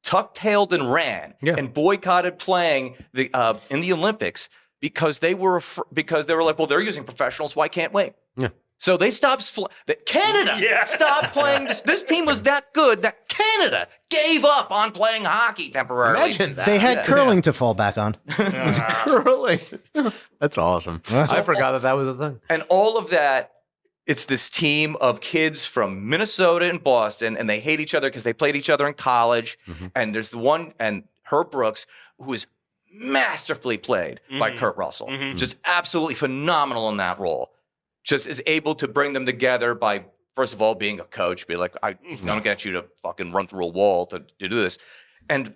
tuck-tailed and ran and boycotted playing in the Olympics because they were like, well, they're using professionals. Why can't we? Yeah. So they stopped. Canada stopped playing. This team was that good that Canada gave up on playing hockey temporarily. Imagine that. They had curling to fall back on. Curling. That's awesome. I forgot that was a thing. And all of that. It's this team of kids from Minnesota and Boston, and they hate each other because they played each other in college. And there's the one, and Herb Brooks, who is masterfully played by Kurt Russell. Just absolutely phenomenal in that role. Just is able to bring them together by, first of all, being a coach, be like, I'm going to get you to fucking run through a wall to do this. And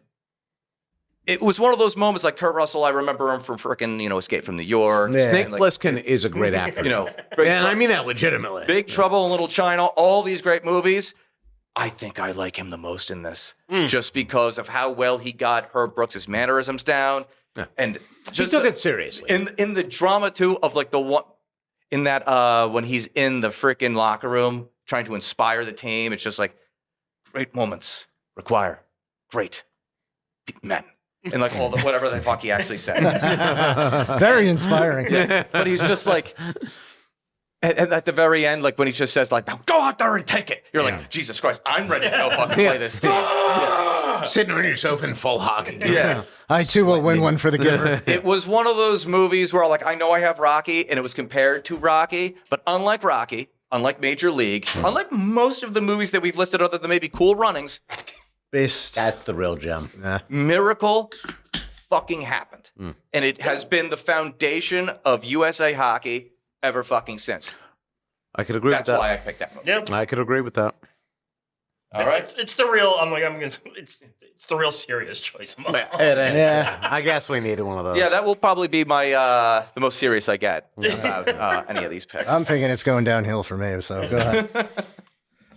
it was one of those moments like Kurt Russell. I remember him from freaking, Escape from New York. Yeah. Snake like, Plissken is a great actor. And I mean that legitimately. Big Trouble in Little China, all these great movies. I think I like him the most in this, just because of how well he got Herb Brooks' mannerisms down, and just he took it seriously. in the drama too of like the one in that when he's in the freaking locker room trying to inspire the team. It's just like great moments require great men. And like all the whatever the fuck he actually said. Very inspiring. But he's just like at the very end, like when he just says like, now go out there and take it. You're like, Jesus Christ, I'm ready to go fucking play this team. Sitting on your sofa in full hockey. Yeah. I too will win one for the giver. It was one of those movies where like I know I have Rocky and it was compared to Rocky, but unlike Rocky, unlike Major League, unlike most of the movies that we've listed other than maybe Cool Runnings, That's the real gem. Miracle fucking happened. And it has been the foundation of USA hockey ever fucking since. I could agree That's with that. why I picked that movie. Yep. I could agree with that. All right. It's the real. It's the real serious choice. Amongst all. It is. Yeah. I guess we needed one of those. Yeah, that will probably be my the most serious I get about any of these picks. I'm thinking it's going downhill for me, so go ahead.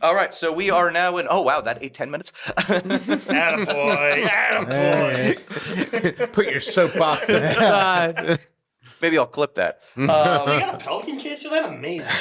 All right, so we are now in. Oh wow, that ate 10 minutes. Attaboy. Attaboy. Put your soapbox aside. Maybe I'll clip that. You got a Pelican case? You're that amazing.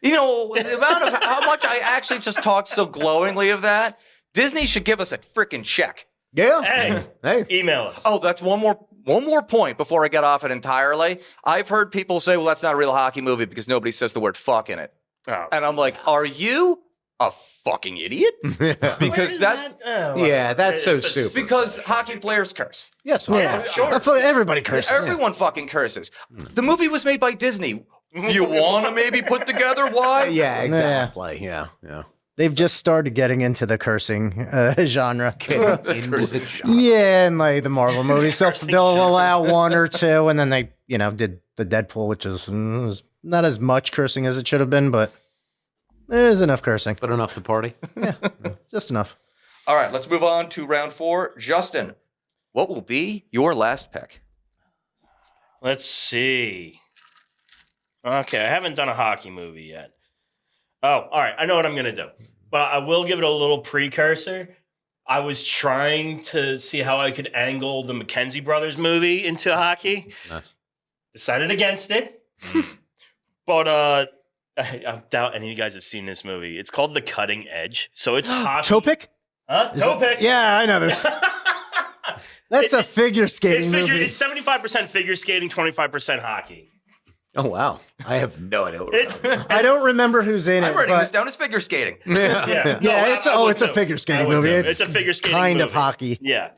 You know, the amount of how much I actually just talked so glowingly of that. Disney should give us a freaking check. Yeah. Hey, Hey. email us. Oh, that's one more point before I get off it entirely. I've heard people say, well, that's not a real hockey movie because nobody says the word fuck in it. Oh. And I'm like, are you a fucking idiot? Because that's Yeah, that's so It's a- stupid. because hockey players curse. Yes. Yeah, sure. Everybody curses. Everyone fucking curses. The movie was made by Disney. Do you want to maybe put together why? Yeah, exactly. Yeah. They've just started getting into the cursing genre. Into the genre. Yeah, and like the Marvel movies, Cursing they'll genre. allow one or two, and then they, did the Deadpool, which was not as much cursing as it should have been, but there's enough cursing, But enough to party. just enough. All right, let's move on to round 4. Justin, what will be your last pick? Let's see. Okay, I haven't done a hockey movie yet. Oh, all right. I know what I'm going to do. But I will give it a little precursor. I was trying to see how I could angle the Mackenzie Brothers movie into hockey. Nice. Decided against it. But I doubt any of you guys have seen this movie. It's called The Cutting Edge. So it's hockey. Topic? Huh? Topic. Yeah, I know this. That's a figure skating movie. It's 75% figure skating, 25% hockey. Oh, wow. I have no idea what It's I don't remember who's in it. I'm writing but this down as figure skating. yeah. Yeah, I would it's a too. figure I skating would movie. too. It's a figure skating kind of movie. hockey. Yeah.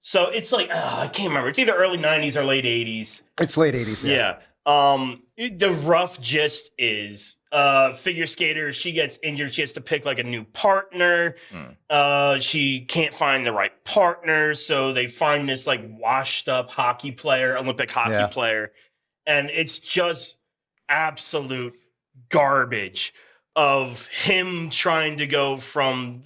So it's like I can't remember. It's either early 90s or late 80s. It's late 80s. Yeah. The rough gist is figure skater, she gets injured, she has to pick like a new partner. She can't find the right partner, so they find this like washed up hockey player, Olympic hockey player, and it's just absolute garbage of him trying to go from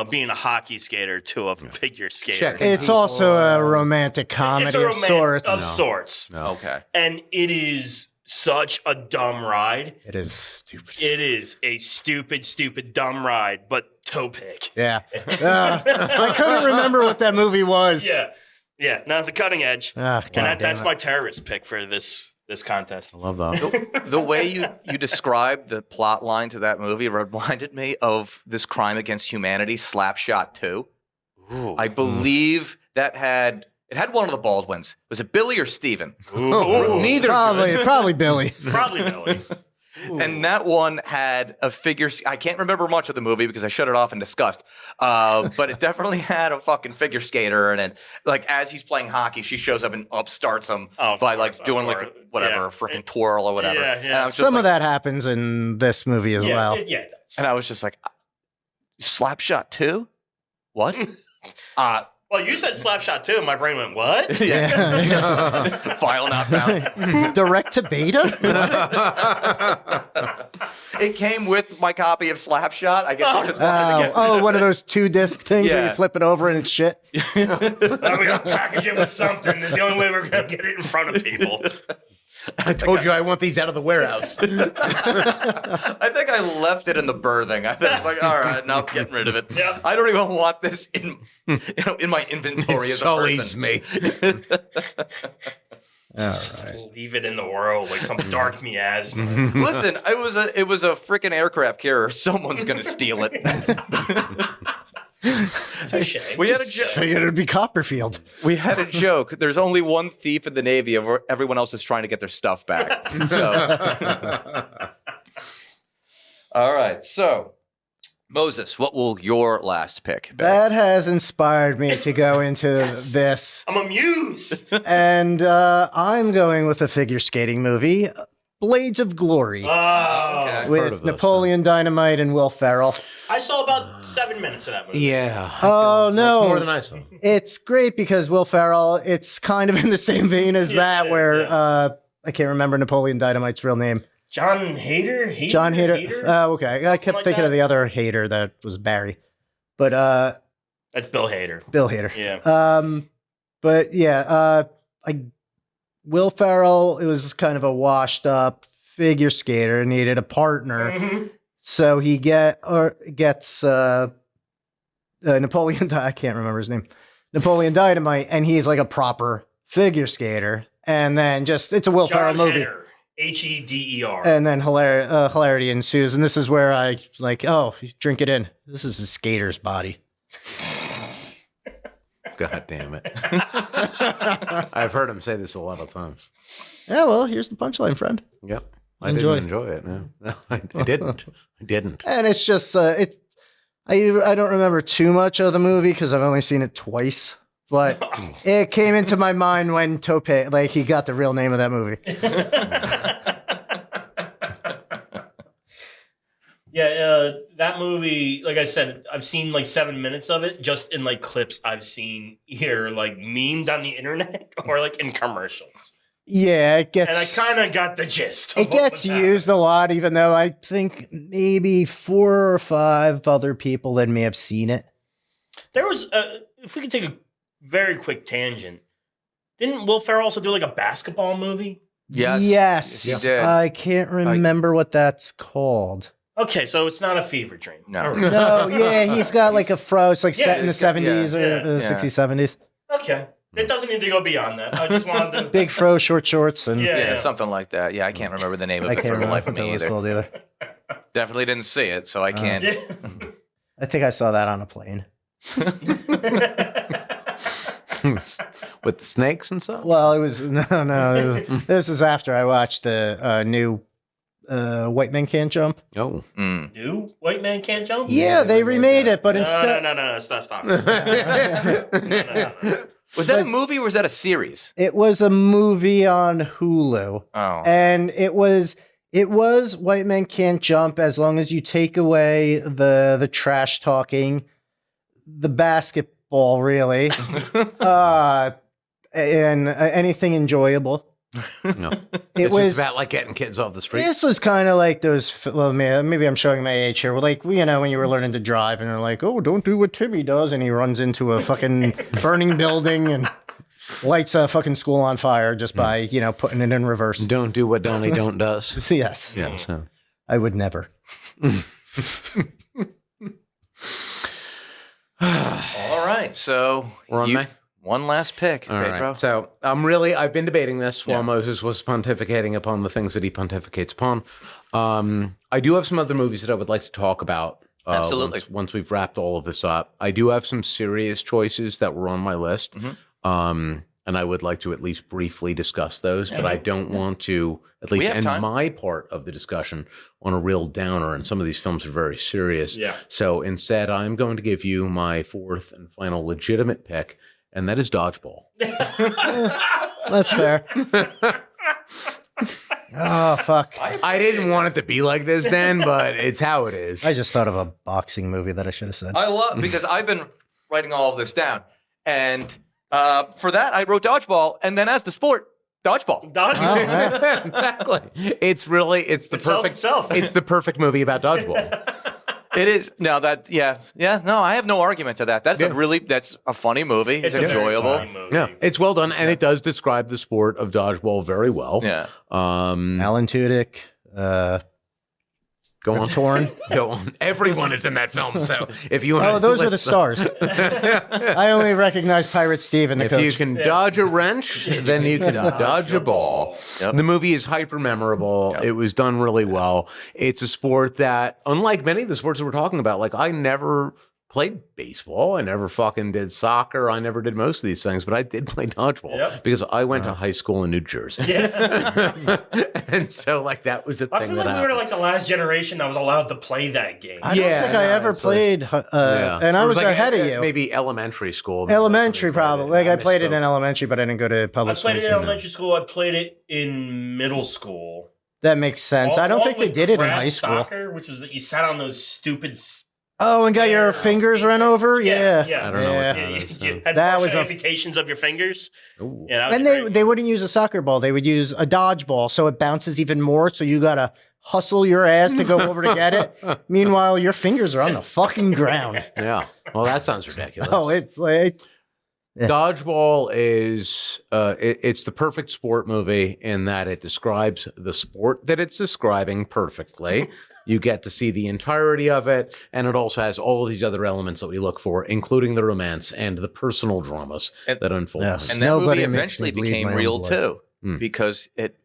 being a hockey skater to a figure skater. Check. It's also a romantic comedy It's a of romance sorts. of sorts. No. Okay. And it is such a dumb ride. It is stupid. It is a stupid, dumb ride, but toe pick. Yeah. I couldn't remember what that movie was. Yeah. Now The Cutting Edge. Ah, And God that's damn my it. terrorist pick for this contest. I love that. The way you described the plot line to that movie reminded me of this Crime Against Humanity, Slapshot 2. Ooh. I believe that had one of the Baldwins. Was it Billy or Steven? Ooh. Neither. Probably Billy. Probably Billy. And that one had a figure. I can't remember much of the movie because I shut it off in disgust. But it definitely had a fucking figure skater, and then like as he's playing hockey, she shows up and upstarts him by like doing like whatever, a freaking twirl or whatever. Yeah. And I was just Some like, of that happens in this movie as well. Yeah, it does. and I was just like, Slapshot 2? What? Well, you said Slapshot too, and my brain went, what? Yeah. File not found. Direct to beta? It came with my copy of Slapshot. I guess we just wanted to get. One of those 2-disc things where Yeah. you flip it over and it's shit. We gotta package it with something. That's the only way we're gonna get it in front of people. I told you I want these out of the warehouse. I think I left it in the birthing. I was like, all right, now I'm getting rid of it. Yeah. I don't even want this in my inventory It as a sullies person. me. All right. Leave it in the world like some dark miasma. Listen, it was a freaking aircraft carrier. Someone's gonna steal it. Touche. We had a Just joke. figured it'd be Copperfield. We had a joke. There's only one thief in the Navy. Everyone else is trying to get their stuff back. So, all right. So, Moses, what will your last pick be? That has inspired me to go into this. I'm amused. And I'm going with a figure skating movie, Blades of Glory, Oh, Okay. heard of with those, Napoleon Dynamite and Will Ferrell. I saw about 7 minutes of that movie. Yeah. Oh, no. That's more than I saw. It's great because Will Ferrell, it's kind of in the same vein as Yeah, that, where yeah. I can't remember Napoleon Dynamite's real name. John Hader? John Hader. Oh, okay. I kept like thinking of that? the other Hader that was Barry, but That's Bill Hader. Bill Hader. Yeah. But yeah, Will Ferrell. It was kind of a washed up figure skater, needed a partner, Mhm. so he gets Napoleon. I can't remember his name. Napoleon Dynamite, and he's like a proper figure skater. And then it's a Will Ferrell movie. Heder. Heder. And then hilarity ensues. And this is where I like, oh, drink it in. This is a skater's body. God damn it. I've heard him say this a lot of times. Yeah, well, here's the punchline, friend. Yep. I Enjoy. didn't enjoy it. No, I didn't. I didn't. And it's just, I don't remember too much of the movie because I've only seen it twice. But it came into my mind when Tope, like, he got the real name of that movie. Yeah, that movie, like I said, I've seen like 7 minutes of it just in like clips I've seen here, like memed on the internet or like in commercials. Yeah, it gets. And I kind of got the gist. It gets used a lot, even though I think maybe 4 or 5 other people than me have seen it. There was, if we could take a very quick tangent, didn't Will Ferrell also do like a basketball movie? Yes. Yes. He did. I can't remember what that's called. Okay, so it's not a fever dream. No. All right. No, yeah, he's got like a fro. It's like Yeah, set in the it's got- 70s or yeah. 60s, 70s. Okay. It doesn't need to go beyond that. I just wanted to. Big fro, short shorts, and Yeah. Yeah, something like that. Yeah, I can't remember the name of I it can't for the remember life of what that me was either. called either. Definitely didn't see it, so I can't. Yeah. I think I saw that on a plane. With the snakes and stuff? Well, it was no. This is after I watched the new White Men Can't Jump. Oh. Mm. New White Man Can't Jump? Yeah, they remade it, but instead No, stop. No. Was that a movie or was that a series? it was a movie on Hulu. Oh. And it was White Men Can't Jump as long as you take away the trash talking, the basketball, really, and anything enjoyable. No. It It's was just about like getting kids off the street. This was kind of like those. Well, maybe I'm showing my age here. Well, like when you were learning to drive, and they're like, "Oh, don't do what Timmy does," and he runs into a fucking burning building and lights a fucking school on fire just by putting it in reverse. Don't do what Donnie don't does. So, yes, Yeah. So. I would never. All right, so We're on May? one last pick, All Pedro. right. So I've been debating this while Yeah. Moses was pontificating upon the things that he pontificates upon. I do have some other movies that I would like to talk about. Absolutely. Once we've wrapped all of this up, I do have some serious choices that were on my list. Mhm. And I would like to at least briefly discuss those, but I don't want to at least have end time. my part of the discussion on a real downer. And some of these films are very serious. Yeah. So instead, I'm going to give you my fourth and final legitimate pick, and that is Dodgeball. That's fair. Oh fuck! I didn't want it to be like this then, but it's how it is. I just thought of a boxing movie that I should have said. I love because I've been writing all of this down, and for that I wrote dodgeball, and then as the sport, dodgeball. Dodgeball. Exactly. It's the It sells perfect itself. It's the perfect movie about dodgeball. It is now that no, I have no argument to that. That's that's a funny movie. It's a very enjoyable. funny movie. Yeah, it's well done, and it does describe the sport of dodgeball very well. Yeah. Alan Tudyk. Go on, Torn. Go on. Everyone is in that film, so if you want, Oh, those are the stars. I only recognize Pirate Steve and the If coach. you can dodge a wrench, then you can dodge a ball. Yep. The movie is hyper memorable. Yep. It was done really well. It's a sport that, unlike many of the sports that we're talking about, like I never played baseball. I never fucking did soccer. I never did most of these things, but I did play dodgeball Yep. because I went to high school in New Jersey. Yeah. And so like that was the I thing feel that like we were happened. like the last generation that was allowed to play that game. I don't Yeah, think I no, ever it's like- played, and I It was like ahead of you. Maybe elementary school. maybe Elementary, that's when we probably. played Like I played it misspoke. in elementary, but I didn't go to I public played it schools. in elementary school. I played it in middle school. That makes sense. I don't Along think they with did it in crab high school. Soccer, which was that you sat on those stupid Oh, and got your fingers run over? Yeah. Yeah. I don't know what Yeah. that is. You No. had That partial was a- amputations of your fingers. Ooh. Yeah, that was And a great they one. wouldn't use a soccer ball. They would use a dodgeball, so it bounces even more. So you gotta hustle your ass to go over to get it. Meanwhile, your fingers are on the fucking ground. Yeah. Well, that sounds ridiculous. Oh, it's like Dodgeball is it's the perfect sport movie in that it describes the sport that it's describing perfectly. You get to see the entirety of it, and it also has all of these other elements that we look for, including the romance and the personal dramas And- that unfold. Yes. And that Nobody movie makes eventually me bleed became my own real blood. too, Mm. because it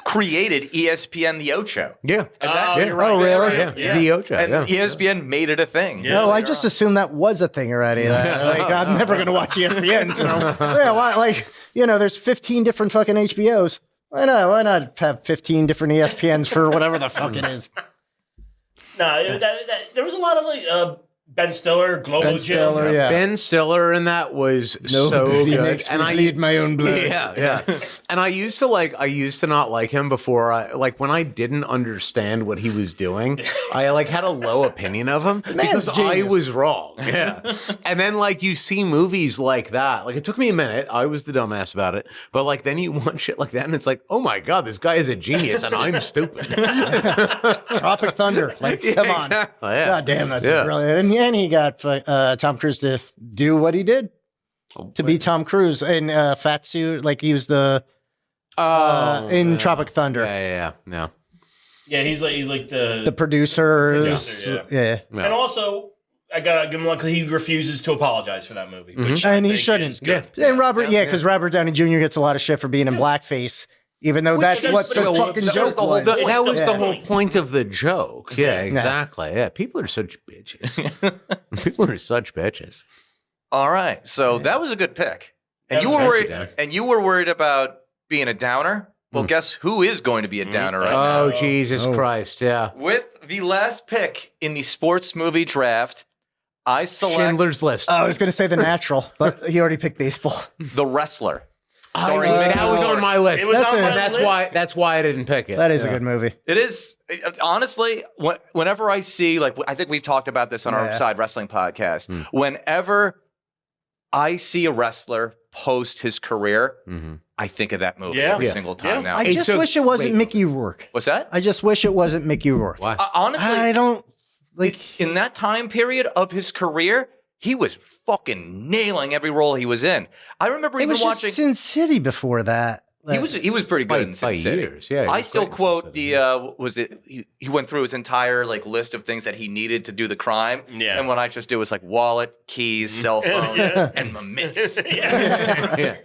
created ESPN The Ocho. Yeah. And that- Oh, you're right, oh, you're really? right, Yeah. The Ocho, And yeah. ESPN made it a thing. Yeah. no, I later just on. assumed that was a thing already. Like, I'm never gonna watch ESPN. So yeah, why, like there's 15 different fucking HBOs. Why not? Why not have 15 different ESPNs for whatever the fuck it is? No, there was a lot of like Ben Stiller, Global Ben Gym. Stiller, yeah. Ben Stiller in that was so Nobody good. makes me And bleed my own blood. Yeah. And I used to not like him before. When I didn't understand what he was doing, I had a low opinion of him because I genius. was wrong. Yeah. And then you see movies like that. It took me a minute. I was the dumbass about it. But then you watch shit like that and it's like, oh my God, this guy is a genius and I'm stupid. Tropic Thunder. Like, come on. Exactly, yeah. God damn, that's Yeah. brilliant. And he got Tom Cruise to do what he did to be Tom Cruise in fat suit. Like he was in yeah. Tropic Thunder. Yeah. Yeah, he's like The producers. Producer, yeah. And also, I gotta give him luck because he refuses to apologize for that movie, which And I he think shouldn't. is good. And Robert, because Robert Downey Jr. gets a lot of shit for being in blackface, even though that's is- what but the it's- fucking that joke was the whole- was. It's That was the the whole point. point of the joke. Yeah, exactly. Yeah, people are such bitches. People are such bitches. All right, so that was a good pick. And That you was were a worried. good pick. And you were worried about being a downer. Well, guess who is going to be a downer right now? Oh, Jesus Christ. Yeah. With the last pick in the sports movie draft, I select Schindler's List. I was going to say The Natural, but he already picked baseball. The Wrestler. I starring know, Mickey that was Rourke. on my list. It was on my that's list. That's why I didn't pick it. That is a Yeah. good movie. It is honestly. Whenever I see, I think we've talked about this on our Yeah. side wrestling podcast. Whenever I see a wrestler post his career, Mhm. I think of that movie Yeah. every Yeah. single time Yeah. now. I It just took wish it wasn't great Mickey Rourke. What's that? I just wish it wasn't Mickey Rourke. Why? Honestly, I don't like. in that time period of his career, he was fucking nailing every role he was in. I remember It even was just watching. Sin City before that. He was pretty good in Sin by City. years, yeah, he I was still great in Sin quote City, the he went through his entire list of things that he needed to do the crime. Yeah. And what I just do was wallet, keys, cell phone, Yeah. and my mitts. yeah.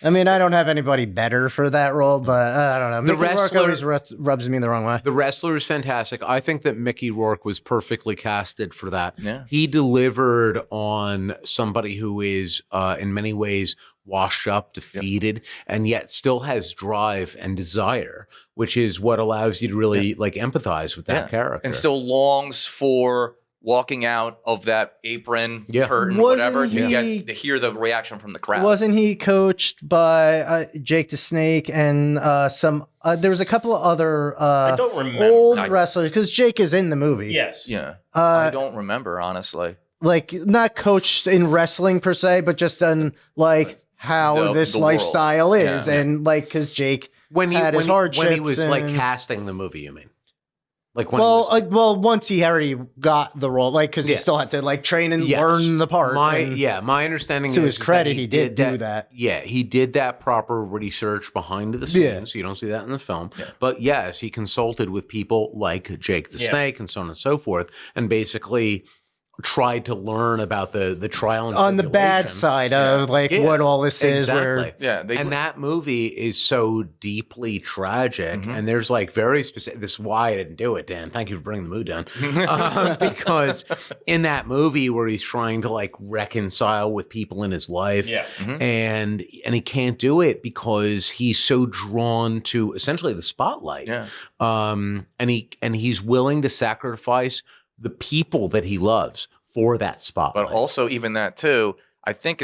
I mean, I don't have anybody better for that role, but I don't know. The Mickey Rourke wrestler- always rubs me the wrong way. The Wrestler is fantastic. I think that Mickey Rourke was perfectly casted for that. Yeah. He delivered on somebody who is, in many ways, washed up, defeated, and yet still has drive and desire, which is what allows you to really empathize with that character. And still longs for walking out of that apron, Yeah. curtain, Wasn't whatever, to he- get to hear the reaction from the crowd. Wasn't he coached by Jake the Snake and some? There was a couple of other I don't remember. old I- wrestlers because Jake is in the movie. Yes. Yeah. I Uh, don't remember, honestly. like not coached in wrestling per se, but just on how The- this the world. lifestyle is, Yeah. and because Jake when he, had his when he hardships was and- casting the movie, you mean? When he was, once he already got the role, because he Yeah. still had to train and Yes. learn the part. and My understanding to is his that credit, he did do that. Yeah, he did that proper research behind the scenes. Yeah. So you don't see that in the film. But yes, he consulted with people like Jake the Snake and so on and so forth, and basically tried to learn about the trial and on the bad tribulation. side of Yeah. what all this is. Exactly. Where Yeah, and that movie is so deeply tragic, Mm-hmm. and there's very specific. This is why I didn't do it, Dan. Thank you for bringing the mood down. Because in that movie where he's trying to reconcile with people in his life, Yeah. and he can't do it because he's so drawn to essentially the spotlight. Yeah. And he's willing to sacrifice the people that he loves for that spotlight. But also, even that too, I think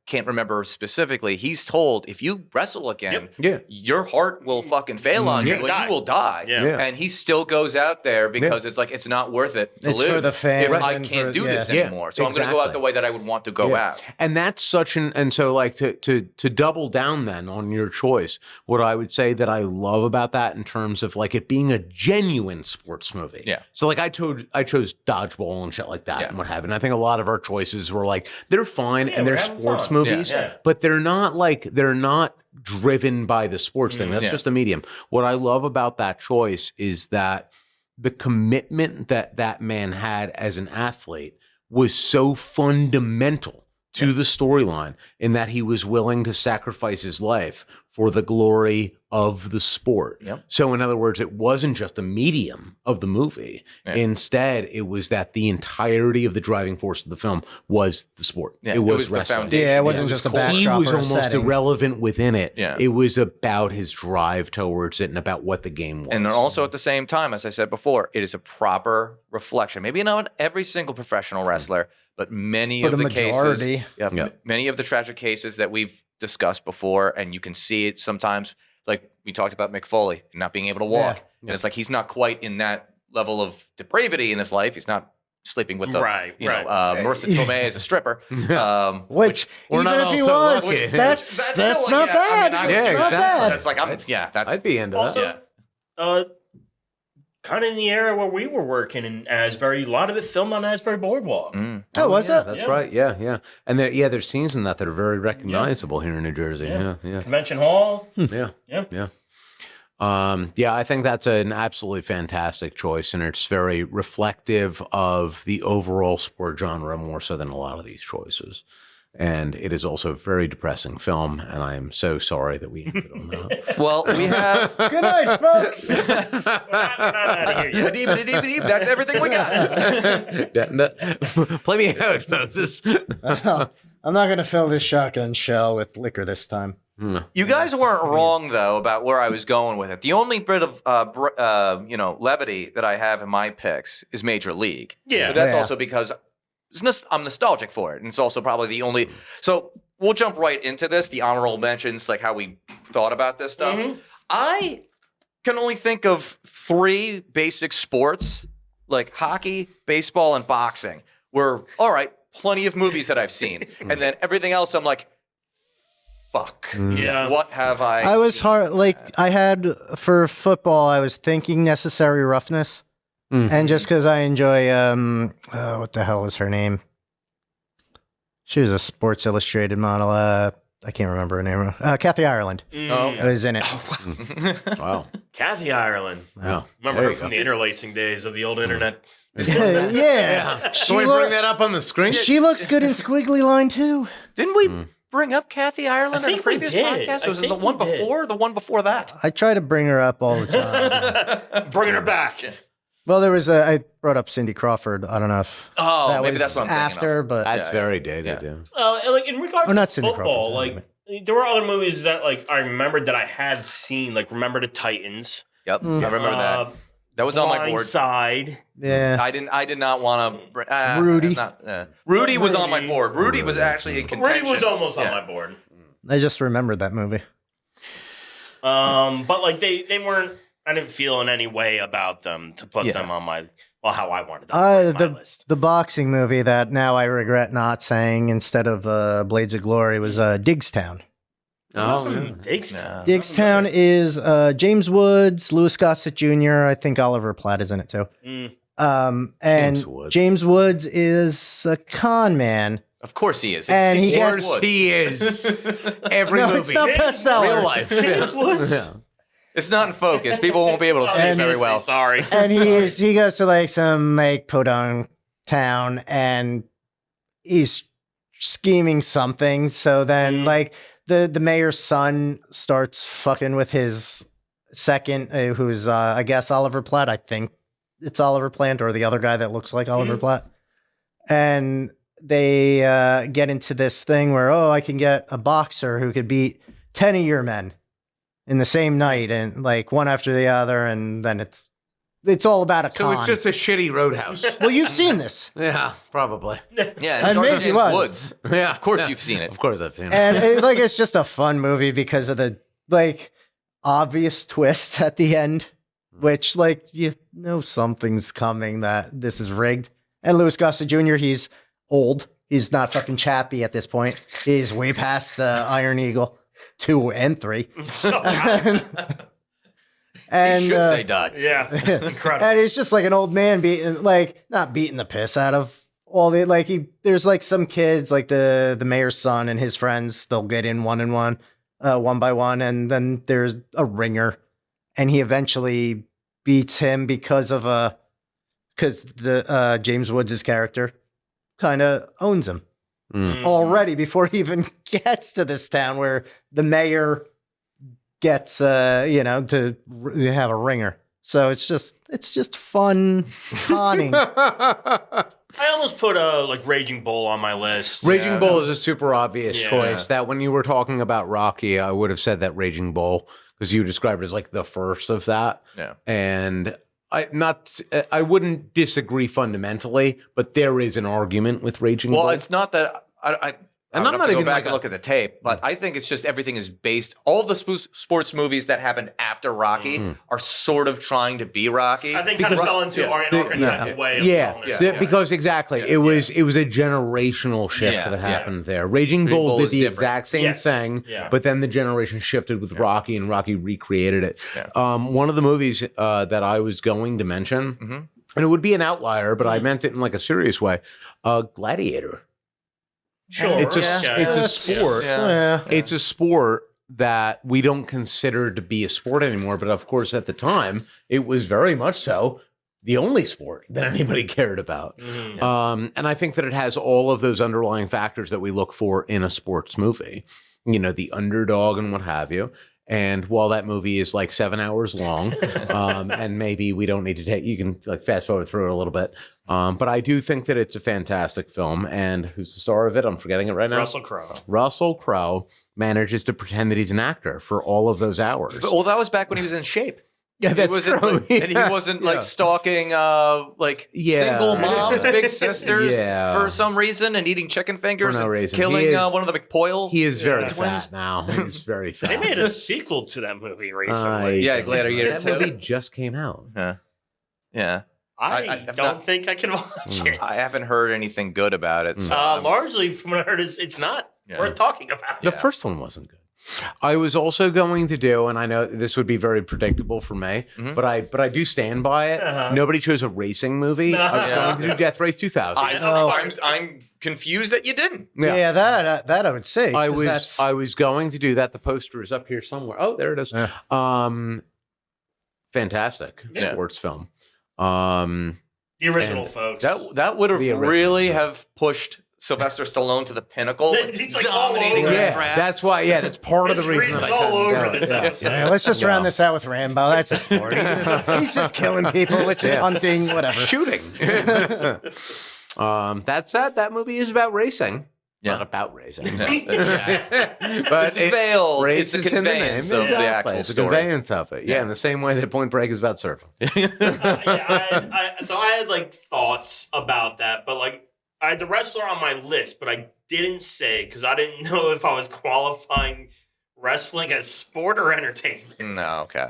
can't remember specifically. He's told if you wrestle again, Yeah. your heart will fucking fail on you, You're gonna and you die. will die. Yeah. And he still goes out there because it's like it's not worth it to It's live for the fans if I and can't for- do this yeah. anymore. So I'm going to go out the way that I would want to go out. And that's such and so like to double down then on your choice, what I would say that I love about that in terms of like it being a genuine sports movie. Yeah. So like I chose dodgeball and shit like that Yeah. and what have you. And I think a lot of our choices were like they're fine and we're they're having sports fun. movies, Yeah. but they're not driven by the sports thing. That's Yeah. just a medium. What I love about that choice is that the commitment that man had as an athlete was so fundamental to the storyline in that he was willing to sacrifice his life for the glory of the sport. Yep. So in other words, it wasn't just a medium of the movie. Yeah. Instead, it was that the entirety of the driving force of the film was the sport. Yeah, it was the wrestling. foundation. Yeah, it wasn't was just a core. He backdrop was or a almost setting. irrelevant within it. Yeah. It was about his drive towards it and about what the game was. And then also at the same time, as I said before, it is a proper reflection. Maybe not every single professional wrestler, but many But of a the cases, majority. many of the tragic cases that we've discussed before, and you can see it sometimes. Like we talked about Mick Foley not being able to walk, and it's like he's not quite in that level of depravity in his life. He's not sleeping with the Marissa Tomei as a stripper. Which we're even not if he all so was, lucky. that's still, not yeah, bad. I mean, Yeah, It's not exactly. bad. That's like that's I'd be into Also, that. kind of in the era where we were working in Asbury, a lot of it filmed on Asbury Boardwalk. Oh, was yeah, it? That's Yeah. right. Yeah. And there's scenes in that are very recognizable here in New Jersey. Yeah. Yeah. Convention Hall. Yeah. Yeah. I think that's an absolutely fantastic choice, and it's very reflective of the overall sport genre more so than a lot of these choices. And it is also a very depressing film, and I am so sorry that we ended on that. Well, we have. Good night, folks. We're not out of here yet. That's everything we got. Play me out, Moses. I'm not going to fill this shotgun shell with liquor this time. You guys weren't wrong though about where I was going with it. The only bit of levity that I have in my picks is Major League. Yeah. But that's Yeah. also because I'm nostalgic for it, and it's also probably the only. So we'll jump right into this. The honorable mentions, like how we thought about this stuff. Mhm. I can only think of 3 basic sports, like hockey, baseball, and boxing. Where all right, plenty of movies that I've seen, and then everything else, I'm like, fuck. Yeah. What have I? I was seen? hard. Like I had for football, I was thinking Necessary Roughness, and just because I enjoy, what the hell is her name? She was a Sports Illustrated model. I can't remember her name. Kathy Ireland was in it. Wow. Kathy Ireland. Wow. Remember There her you from go. the interlacing days of the old internet. Yeah. Can we bring that up on the screen? She looks good in Squiggly Line too. Didn't we bring up Kathy Ireland I in a think we previous did. podcast? I Or was it the think one we did. before? The one before that? I try to bring her up all the time. Bringing her back. Well, I brought up Cindy Crawford. I don't know if Oh, that maybe was that's what I'm thinking after, of. but That's Yeah, very dated. yeah. Yeah. Like in regards Oh, not to Cindy football, Crawford, like there were other movies that like I remembered that I had seen, like Remember the Titans. Yep, I remember that. That was on my board. Side. yeah. I did not want to. Rudy. Rudy was on my Rudy. board. Rudy was actually in contention. Rudy was almost on Yeah. my board. I just remembered that movie. But like they weren't. I didn't feel in any way about them to put Yeah. them on my how I wanted them on my list. The boxing movie that now I regret not saying instead of Blades of Glory was Diggstown. Oh, yeah. Diggstown. Diggstown is James Woods, Louis Gossett Jr. I think Oliver Platt is in it too. Mm. And James Woods. James Woods is a con man. Of course he is. And he James gets- Woods. He is. Every No, movie. it's not bestsellers. Real life. James Woods. Yeah. It's not in focus. People won't be able to see it And- very well. Sorry. And he goes to like some podunk town and he's scheming something. So then like the mayor's son starts fucking with his second, who's I guess Oliver Platt. I think it's Oliver Platt or the other guy that looks like Oliver Platt. And they get into this thing where, I can get a boxer who could beat 10 of your men in the same night and like one after the other. And then it's it's all about a So con. it's just a shitty roadhouse. Well, you've seen this. Yeah, probably. Yeah, And it stars maybe James was. Woods. Yeah, Of course you've seen it. Of course I've seen it. And it's just a fun movie because of the obvious twist at the end, which you know something's coming, that this is rigged. And Louis Gossett Jr., he's old. He's not fucking Chappie at this point. He's way past the Iron Eagle 2 and 3. And You should say die. Yeah, incredible. and he's just like an old man beating, not beating the piss out of all the there's some kids, like the mayor's son and his friends, they'll get in one by one, and then there's a ringer, and he eventually beats him because the James Woods' character kind of owns him already before he even gets to this town where the mayor gets to have a ringer. So it's just fun conning. I almost put Raging Bull on my list. Raging Bull is a super obvious Yeah. choice. That when you were talking about Rocky, I would have said that Raging Bull because you described it as the first of that. Yeah. And I wouldn't disagree fundamentally, but there is an argument with Raging Bull. Well, it's not that I'm I'm not not even even go back like and a- look at the tape, but I think it's just everything is based. All the sports movies that happened after Rocky are sort of trying to be Rocky. I think kind of fell into an archetypal way of telling a story. Because exactly, it was a generational shift that happened there. Raging Bull Bull did is the different. exact same Yes. thing, Yeah. but then the generation shifted with Rocky, and Rocky recreated it. Yeah. One of the movies that I was going to mention, and it would be an outlier, but I meant it in a serious way. Gladiator. Sure. It's a yeah. it's a Yeah. sport. Yeah. It's a sport that we don't consider to be a sport anymore, but of course at the time it was very much so the only sport that anybody cared about. And I think that it has all of those underlying factors that we look for in a sports movie, the underdog and what have you. And while that movie is 7 hours long, and maybe we don't need to you can fast forward through it a little bit. But I do think that it's a fantastic film. And who's the star of it? I'm forgetting it right now. Russell Crowe. Russell Crowe manages to pretend that he's an actor for all of those hours. Well, that was back when he was in shape. Yeah, He that's wasn't, true. and he wasn't stalking single moms, big sisters for some reason, and eating chicken fingers For no and reason. killing He is- one of the McPoyle. He is very twins. fat now. He's very fat. They made a sequel to that movie recently. Yeah, Gladiator That 2. movie just came out. Yeah. I I've don't not- think I can watch it. I haven't heard anything good about it. So Largely, from what I heard, it's not worth talking about. The first one wasn't good. I was also going to do, and I know this would be very predictable for me, but I do stand by it. Nobody chose a racing movie. I was going to do Death Race 2000. I'm confused that you didn't. Yeah, that I would say. I 'cause that's- was going to do that. The poster is up here somewhere. Oh, there it is. Fantastic sports film. The original, And folks. That would have The original, really have pushed Sylvester Stallone to the pinnacle. He's all dominating over the it. strap. That's why. Yeah, that's part of the His reason. grease that is I all couldn't over do it. this Yeah. episode. Yeah, let's just No. round this out with Rambo. That's a sport. He's just killing people, which is hunting, whatever. Shooting. That's that. That movie is about racing. Yeah. Not about racing. But But it's veiled. race It's a is in the name. conveyance of the Exactly. actual It's a story. conveyance of it. Yeah, in the same way that Point Break is about surfing. So I had thoughts about that, but I had the wrestler on my list, but I didn't say because I didn't know if I was qualifying wrestling as sport or entertainment. No, okay.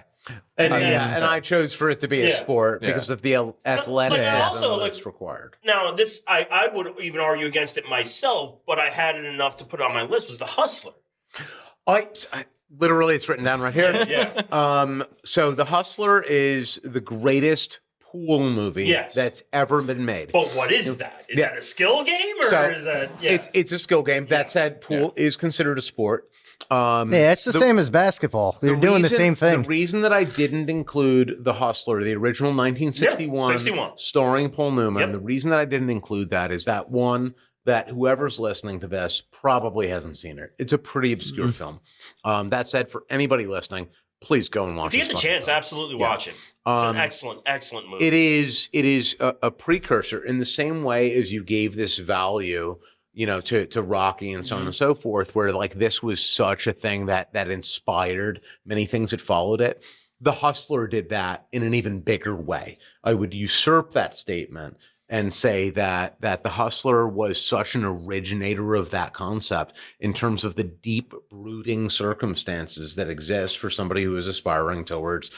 And and I chose for it to be a Yeah. sport because of the athleticism also, that's required. Now, this I would even argue against it myself, but I had it enough to put on my list was The Hustler. I literally, it's written down right here. Yeah. So The Hustler is the greatest pool movie Yes. that's ever been made. But what is that? Is Yeah. that a skill game or So, is that? It's a skill game. That said, pool is considered a sport. Yeah, it's the same as basketball. You're doing the same thing. The reason that I didn't include The Hustler, the original 1961, 61. starring Paul Newman, Yep. the reason that I didn't include that is that one, that whoever's listening to this probably hasn't seen it. It's a pretty obscure film. That said, for anybody listening, please go and watch If you this get the fucking chance, film. absolutely watch it. It's an excellent movie. It is a precursor in the same way as you gave this value, to Rocky and so on and so forth, where this was such a thing that inspired many things that followed it. The Hustler did that in an even bigger way. I would usurp that statement and say that The Hustler was such an originator of that concept in terms of the deep brooding circumstances that exist for somebody who is aspiring towards,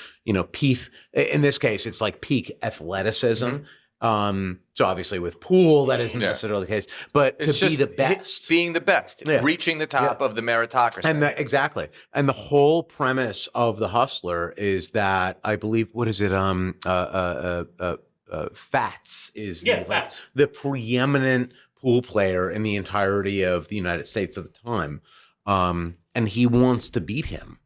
peak. In this case, it's like peak athleticism. So obviously with pool, that isn't necessarily the case, but It's to be the best. being the best, reaching the top of the meritocracy. And exactly. And the whole premise of The Hustler is that I believe, what is it? Fats is the preeminent pool player in the entirety of the United States at the time. And he wants to beat him.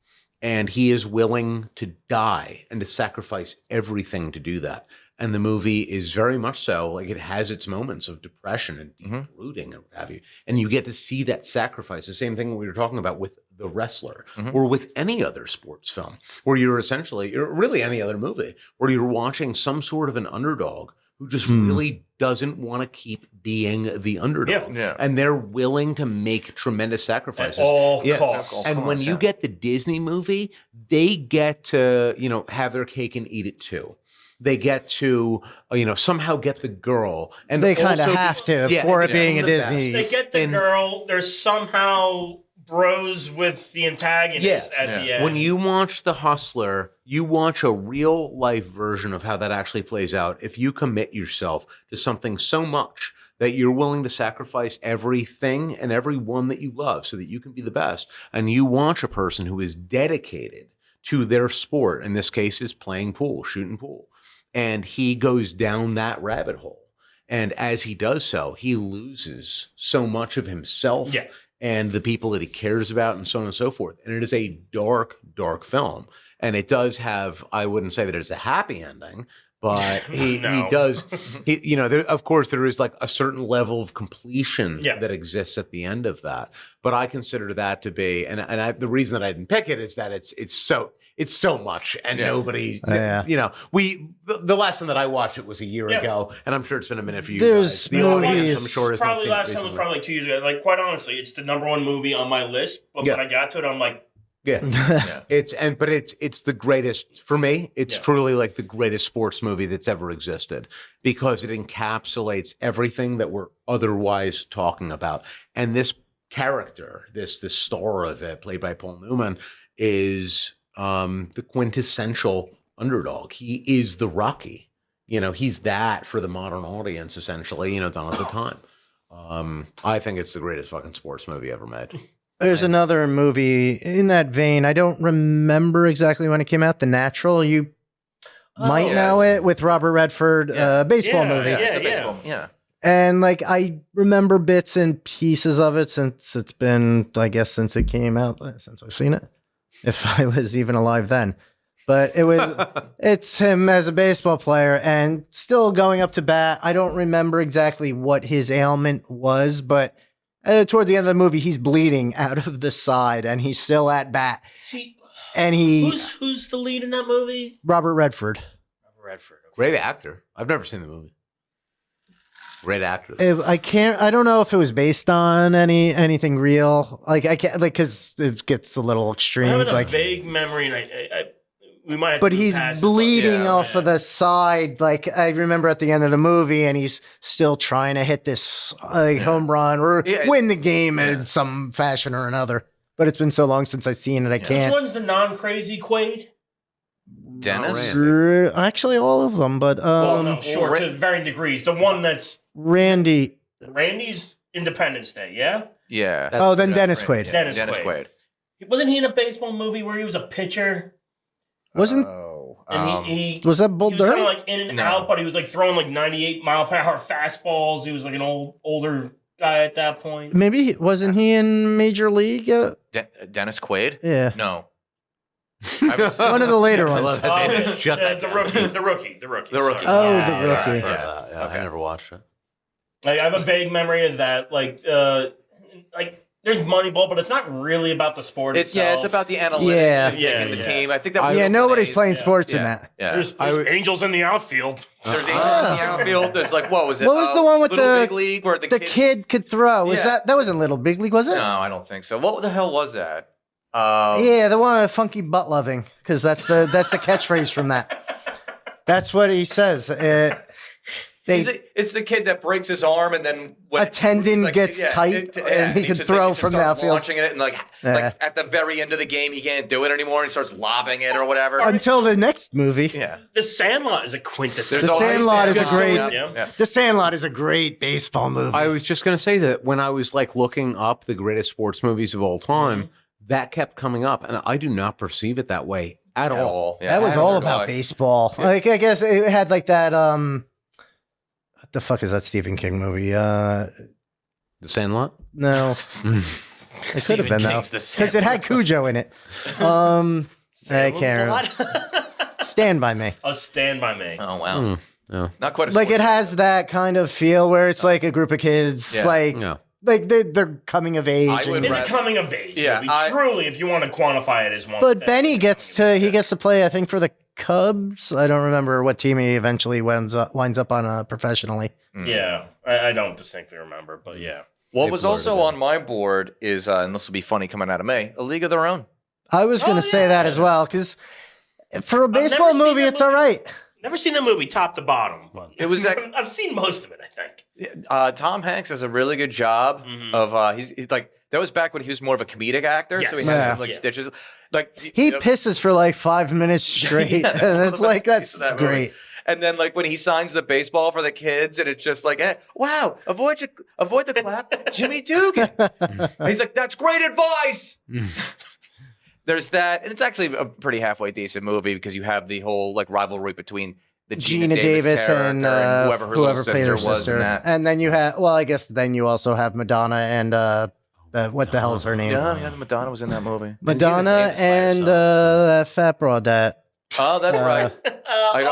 And he is willing to die and to sacrifice everything to do that. And the movie is very much so, like, it has its moments of depression and deep brooding and what have you. And you get to see that sacrifice. The same thing we were talking about with The Wrestler or with any other sports film where you're essentially, or really any other movie, where you're watching some sort of an underdog who just really doesn't want to keep being the underdog. Yeah. And they're willing to make tremendous sacrifices. At all costs. And when you get the Disney movie, they get to, have their cake and eat it too. They get to, somehow get the girl. And They kind of have to for it being a Disney. They get the girl. They're somehow bros with the antagonist at the end. When you watch The Hustler, you watch a real life version of how that actually plays out. If you commit yourself to something so much that you're willing to sacrifice everything and everyone that you love so that you can be the best, and you watch a person who is dedicated to their sport, in this case is playing pool, shooting pool, and he goes down that rabbit hole. And as he does so, he loses so much of himself and the people that he cares about and so on and so forth. And it is a dark, dark film. And it does have, I wouldn't say that it's a happy ending, but he does, of course, there is like a certain level of completion that exists at the end of that. But I consider that to be, the reason that I didn't pick it is that it's so much, and nobody, the last time that I watched it was a year ago, and I'm sure it's been a minute for you guys. The audience, I'm sure, probably last time was probably like 2 years ago. Like, quite honestly, it's the #1 movie on my list, but when I got to it, I'm like, it's the greatest for me. It's truly like the greatest sports movie that's ever existed because it encapsulates everything that we're otherwise talking about. And this character, this star of it, played by Paul Newman, is the quintessential underdog. He is the Rocky. He's that for the modern audience, essentially, done at the time. I think it's the greatest fucking sports movie ever made. There's another movie in that vein. I don't remember exactly when it came out. The Natural. You might know it, with Robert Redford, baseball movie. It's a baseball. Yeah. And like I remember bits and pieces of it since it's been, I guess, since it came out, since I've seen it, if I was even alive then. But it's him as a baseball player and still going up to bat. I don't remember exactly what his ailment was, but toward the end of the movie, he's bleeding out of the side and he's still at bat. And who's the lead in that movie? Robert Redford. Great actor. I've never seen the movie. Great actor. I don't know if it was based on anything real. Like I can't, like, because it gets a little extreme. I have like a vague memory, and we might. Have but he's bleeding off of the side. Like I remember at the end of the movie, and he's still trying to hit this home run or win the game in some fashion or another. But it's been so long since I've seen it, I can't. Which one's the non-crazy Quaid? Dennis? Actually, all of them, but sure, to varying degrees. The one that's Randy's Independence Day, yeah? Yeah. Then Dennis Quaid. Dennis Quaid. Wasn't he in a baseball movie where he was a pitcher? Wasn't? And he was that Bull He was kind Durham? of like in and out, but he was like throwing like 98-mile-per-hour fastballs. He was like an older guy at that point. Maybe wasn't he in Major League? Dennis Quaid? Yeah. No. One of the later ones. The rookie. The rookie. Oh, the rookie. Yeah. I never watched it. Like, I have a vague memory of that. Like there's Moneyball, but it's not really about the sport itself. It's about the analytics and the team. I think that was nobody's playing sports in that. Yeah. There's angels in the outfield. There's angels in the outfield. There's like, what was it? What was the one with Little the Big League where the kid could throw? Was that wasn't Little Big League, was it? No, I don't think so. What the hell was that? Yeah, the one with funky butt loving, because that's the catchphrase from that. That's what he says. It's the kid that breaks his arm and then when a tendon gets tight and he can throw from the outfield. Launching it and like at the very end of the game he can't do it anymore and he starts lobbing it or whatever. Until the next movie. Yeah. The Sandlot is a quintessential. The Sandlot is a great. Yeah. The Sandlot is a great baseball movie. I was just going to say that when I was like looking up the greatest sports movies of all time, that kept coming up, and I do not perceive it that way at all. Yeah, that was all about baseball. Yeah. Like I guess it had like that. What the fuck is that Stephen King movie? The Sandlot? No, it could have been though, because it had Cujo in it. I can't remember. Stand by Me. Oh, Stand by Me. Oh wow. Yeah. Not quite a like it has that kind of feel where it's like a group of kids, like they're coming of age. It's a coming of age. Yeah, movie. Truly, if you want to quantify it as one. But Benny gets to play, I think, for the Cubs. I don't remember what team he eventually winds up on professionally. Yeah, I don't distinctly remember, but yeah. What was also on my board is, and this will be funny coming out of May, A League of Their Own. I was going to say that as well, because for a baseball movie, it's all right. Never seen a movie top to bottom. But It was I've seen most of it, I think. Tom Hanks does a really good job of he's like that was back when he was more of a comedic actor, so he had some like stitches. Like he pisses for like 5 minutes straight, and it's like that's great. And then like when he signs the baseball for the kids, and it's just like, wow, avoid the clap, Jimmy Dugan. And he's like, that's great advice. There's that, and it's actually a pretty halfway decent movie because you have the whole like rivalry between the Gina Davis and whoever her little sister was in that. And then you have, well, I guess then you also have Madonna and what the hell is her name? Yeah, Madonna was in that movie. Madonna and that fat broad that. Oh, that's right. I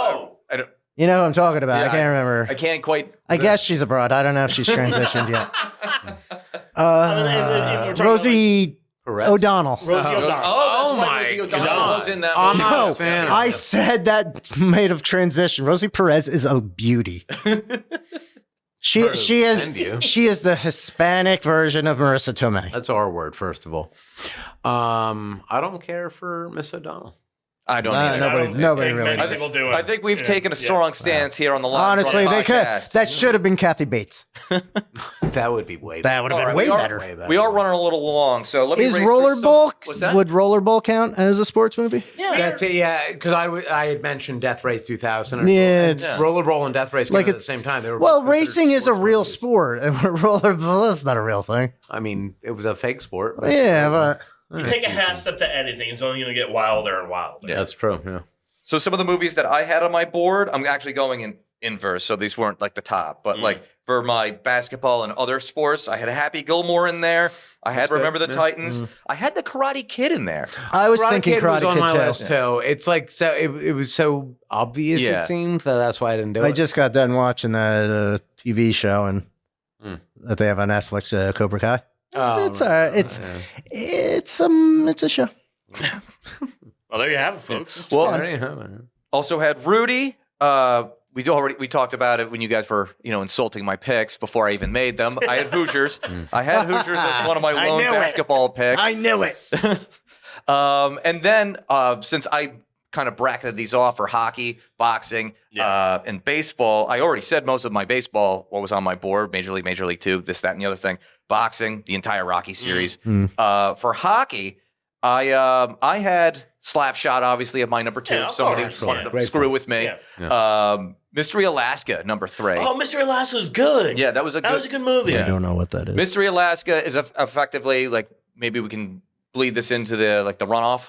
don't. You know who I'm talking about? Yeah, I can't remember. I can't quite. I guess she's a broad. I don't know if she's transitioned yet. Rosie O'Donnell. Rosie O'Donnell. Oh my God! Was in that movie. not a fan of I it. said that made of transition. Rosie Perez is a beauty. She is the Hispanic version of Marissa Tomei. That's our word, first of all. I don't care for Miss O'Donnell. I don't either. Nobody really many does. people do it. I think we've taken a strong stance here on the Live Honestly, Running they could. podcast. That should have been Kathy Bates. That would be way better. That would have been All way right, better. We are running a little long, so let me. Is race through Rollerball? What's that? Would Rollerball count as a sports movie? Yeah, That's it, yeah, because I had mentioned Death Race 2000. Yeah, it's Rollerball and Death Race like came at it's the same time. They were well, both considered racing is a sports real movies. sport, and rollerball is not a real thing. I mean, it was a fake sport. Yeah, but You take a half step to anything, it's only going to get wilder and wilder. Yeah, that's true. Yeah. So some of the movies that I had on my board, I'm actually going in inverse, so these weren't like the top. But like for my basketball and other sports, I had Happy Gilmore in there. I had Remember the Titans. I had the Karate Kid in there. I was thinking Karate was on Kid my too. list too. It's like so it was so obvious Yeah. it seemed that that's why I didn't do I it. just got done watching that TV show and that they have on Netflix, Cobra Kai. It's all right. It's a show. Well, there you have it, folks. Well, also had Rudy. We talked about it when you guys were insulting my picks before I even made them. I had Hoosiers. I had Hoosiers as one of my lone basketball picks. I knew it. And then since I kind of bracketed these off for hockey, boxing, and baseball, I already said most of my baseball, what was on my board, Major League 2, this, that, and the other thing. Boxing, the entire Rocky series. For hockey, I had Slapshot, obviously, at my number 2. Yeah, Somebody course. wanted to screw with me. Mystery Alaska, number 3. Oh, Mystery Alaska's good. Yeah, that was a good movie. I don't know what that is. Mystery Alaska is effectively like, maybe we can bleed this into the runoff,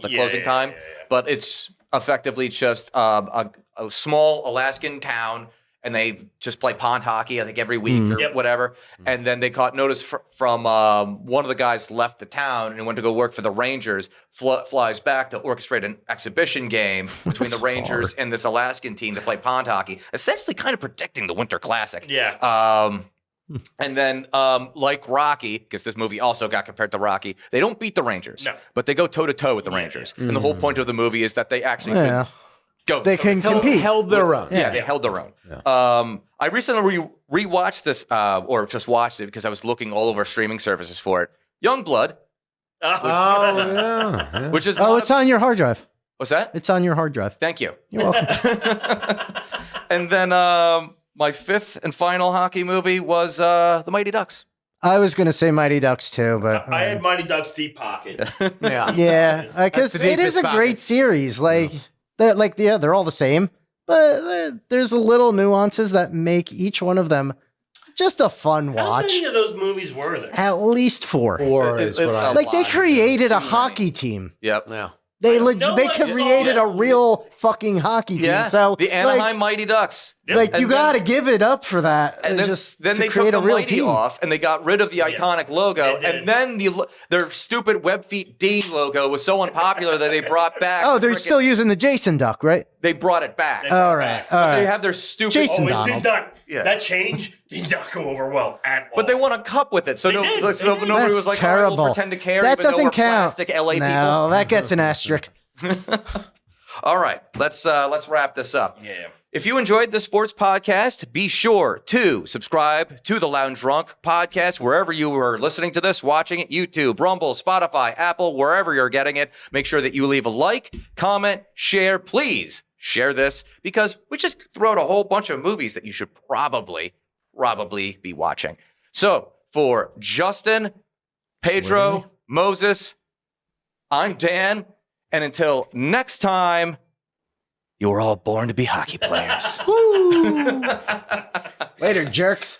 closing time. But it's effectively just a small Alaskan town, and they just play pond hockey, I think, every week or whatever. And then they caught notice from one of the guys left the town and went to go work for the Rangers, flies back to orchestrate an exhibition game between the Rangers and this Alaskan team to play pond hockey, essentially kind of predicting the Winter Classic. Yeah. And then, like Rocky, because this movie also got compared to Rocky, they don't beat the Rangers, but they go toe-to-toe with the Rangers. And the whole point of the movie is that they actually could go. They can compete. Held their own. Yeah, they held their own. Yeah. I recently rewatched this, or just watched it because I was looking all over streaming services for it. Youngblood. yeah. which is Oh, not it's on your hard drive. what's that? It's on your hard drive. Thank you. You're welcome. And then my fifth and final hockey movie was The Mighty Ducks. I was gonna say Mighty Ducks too, but I had Mighty Ducks Deep Pocket. Yeah. yeah, because That's the it is deepest a great pocket. series. They're all the same, but there's a little nuances that make each one of them just a fun How watch. many of those movies were there? At least four. Or is what I Like they lot. created a Too many. hockey team. Yep. Yeah. They know they I saw created that a real fucking hockey team. Yeah. So The Anaheim like, Mighty Ducks. Yep. like you And got to give it up for that. And then, just then to they took create the a real Mighty team. off and they got rid of the iconic logo. They did. And then their stupid Web Feet D logo was so unpopular that they brought back. Oh, they're frickin- still using the Jason duck, right? They brought it back. All right, all They right. have their stupid. Jason Oh, it Donald. did not. Yeah. That change did not go over well at all. But they won a cup with it, so, They did. They did. nobody That's was like, "All right, terrible. we'll pretend to care." That even though doesn't we're count. Plastic LA No, that gets an asterisk. people. All right, let's wrap this up. Yeah. If you enjoyed the sports podcast, be sure to subscribe to the Lounge Drunk podcast wherever you are listening to this, watching it, YouTube, Rumble, Spotify, Apple, wherever you're getting it. Make sure that you leave a like, comment, share. Please share this because we just throw out a whole bunch of movies that you should probably be watching. So for Justin, Pedro, Moses, I'm Dan. And until next time, you were all born to be hockey players. Later, jerks.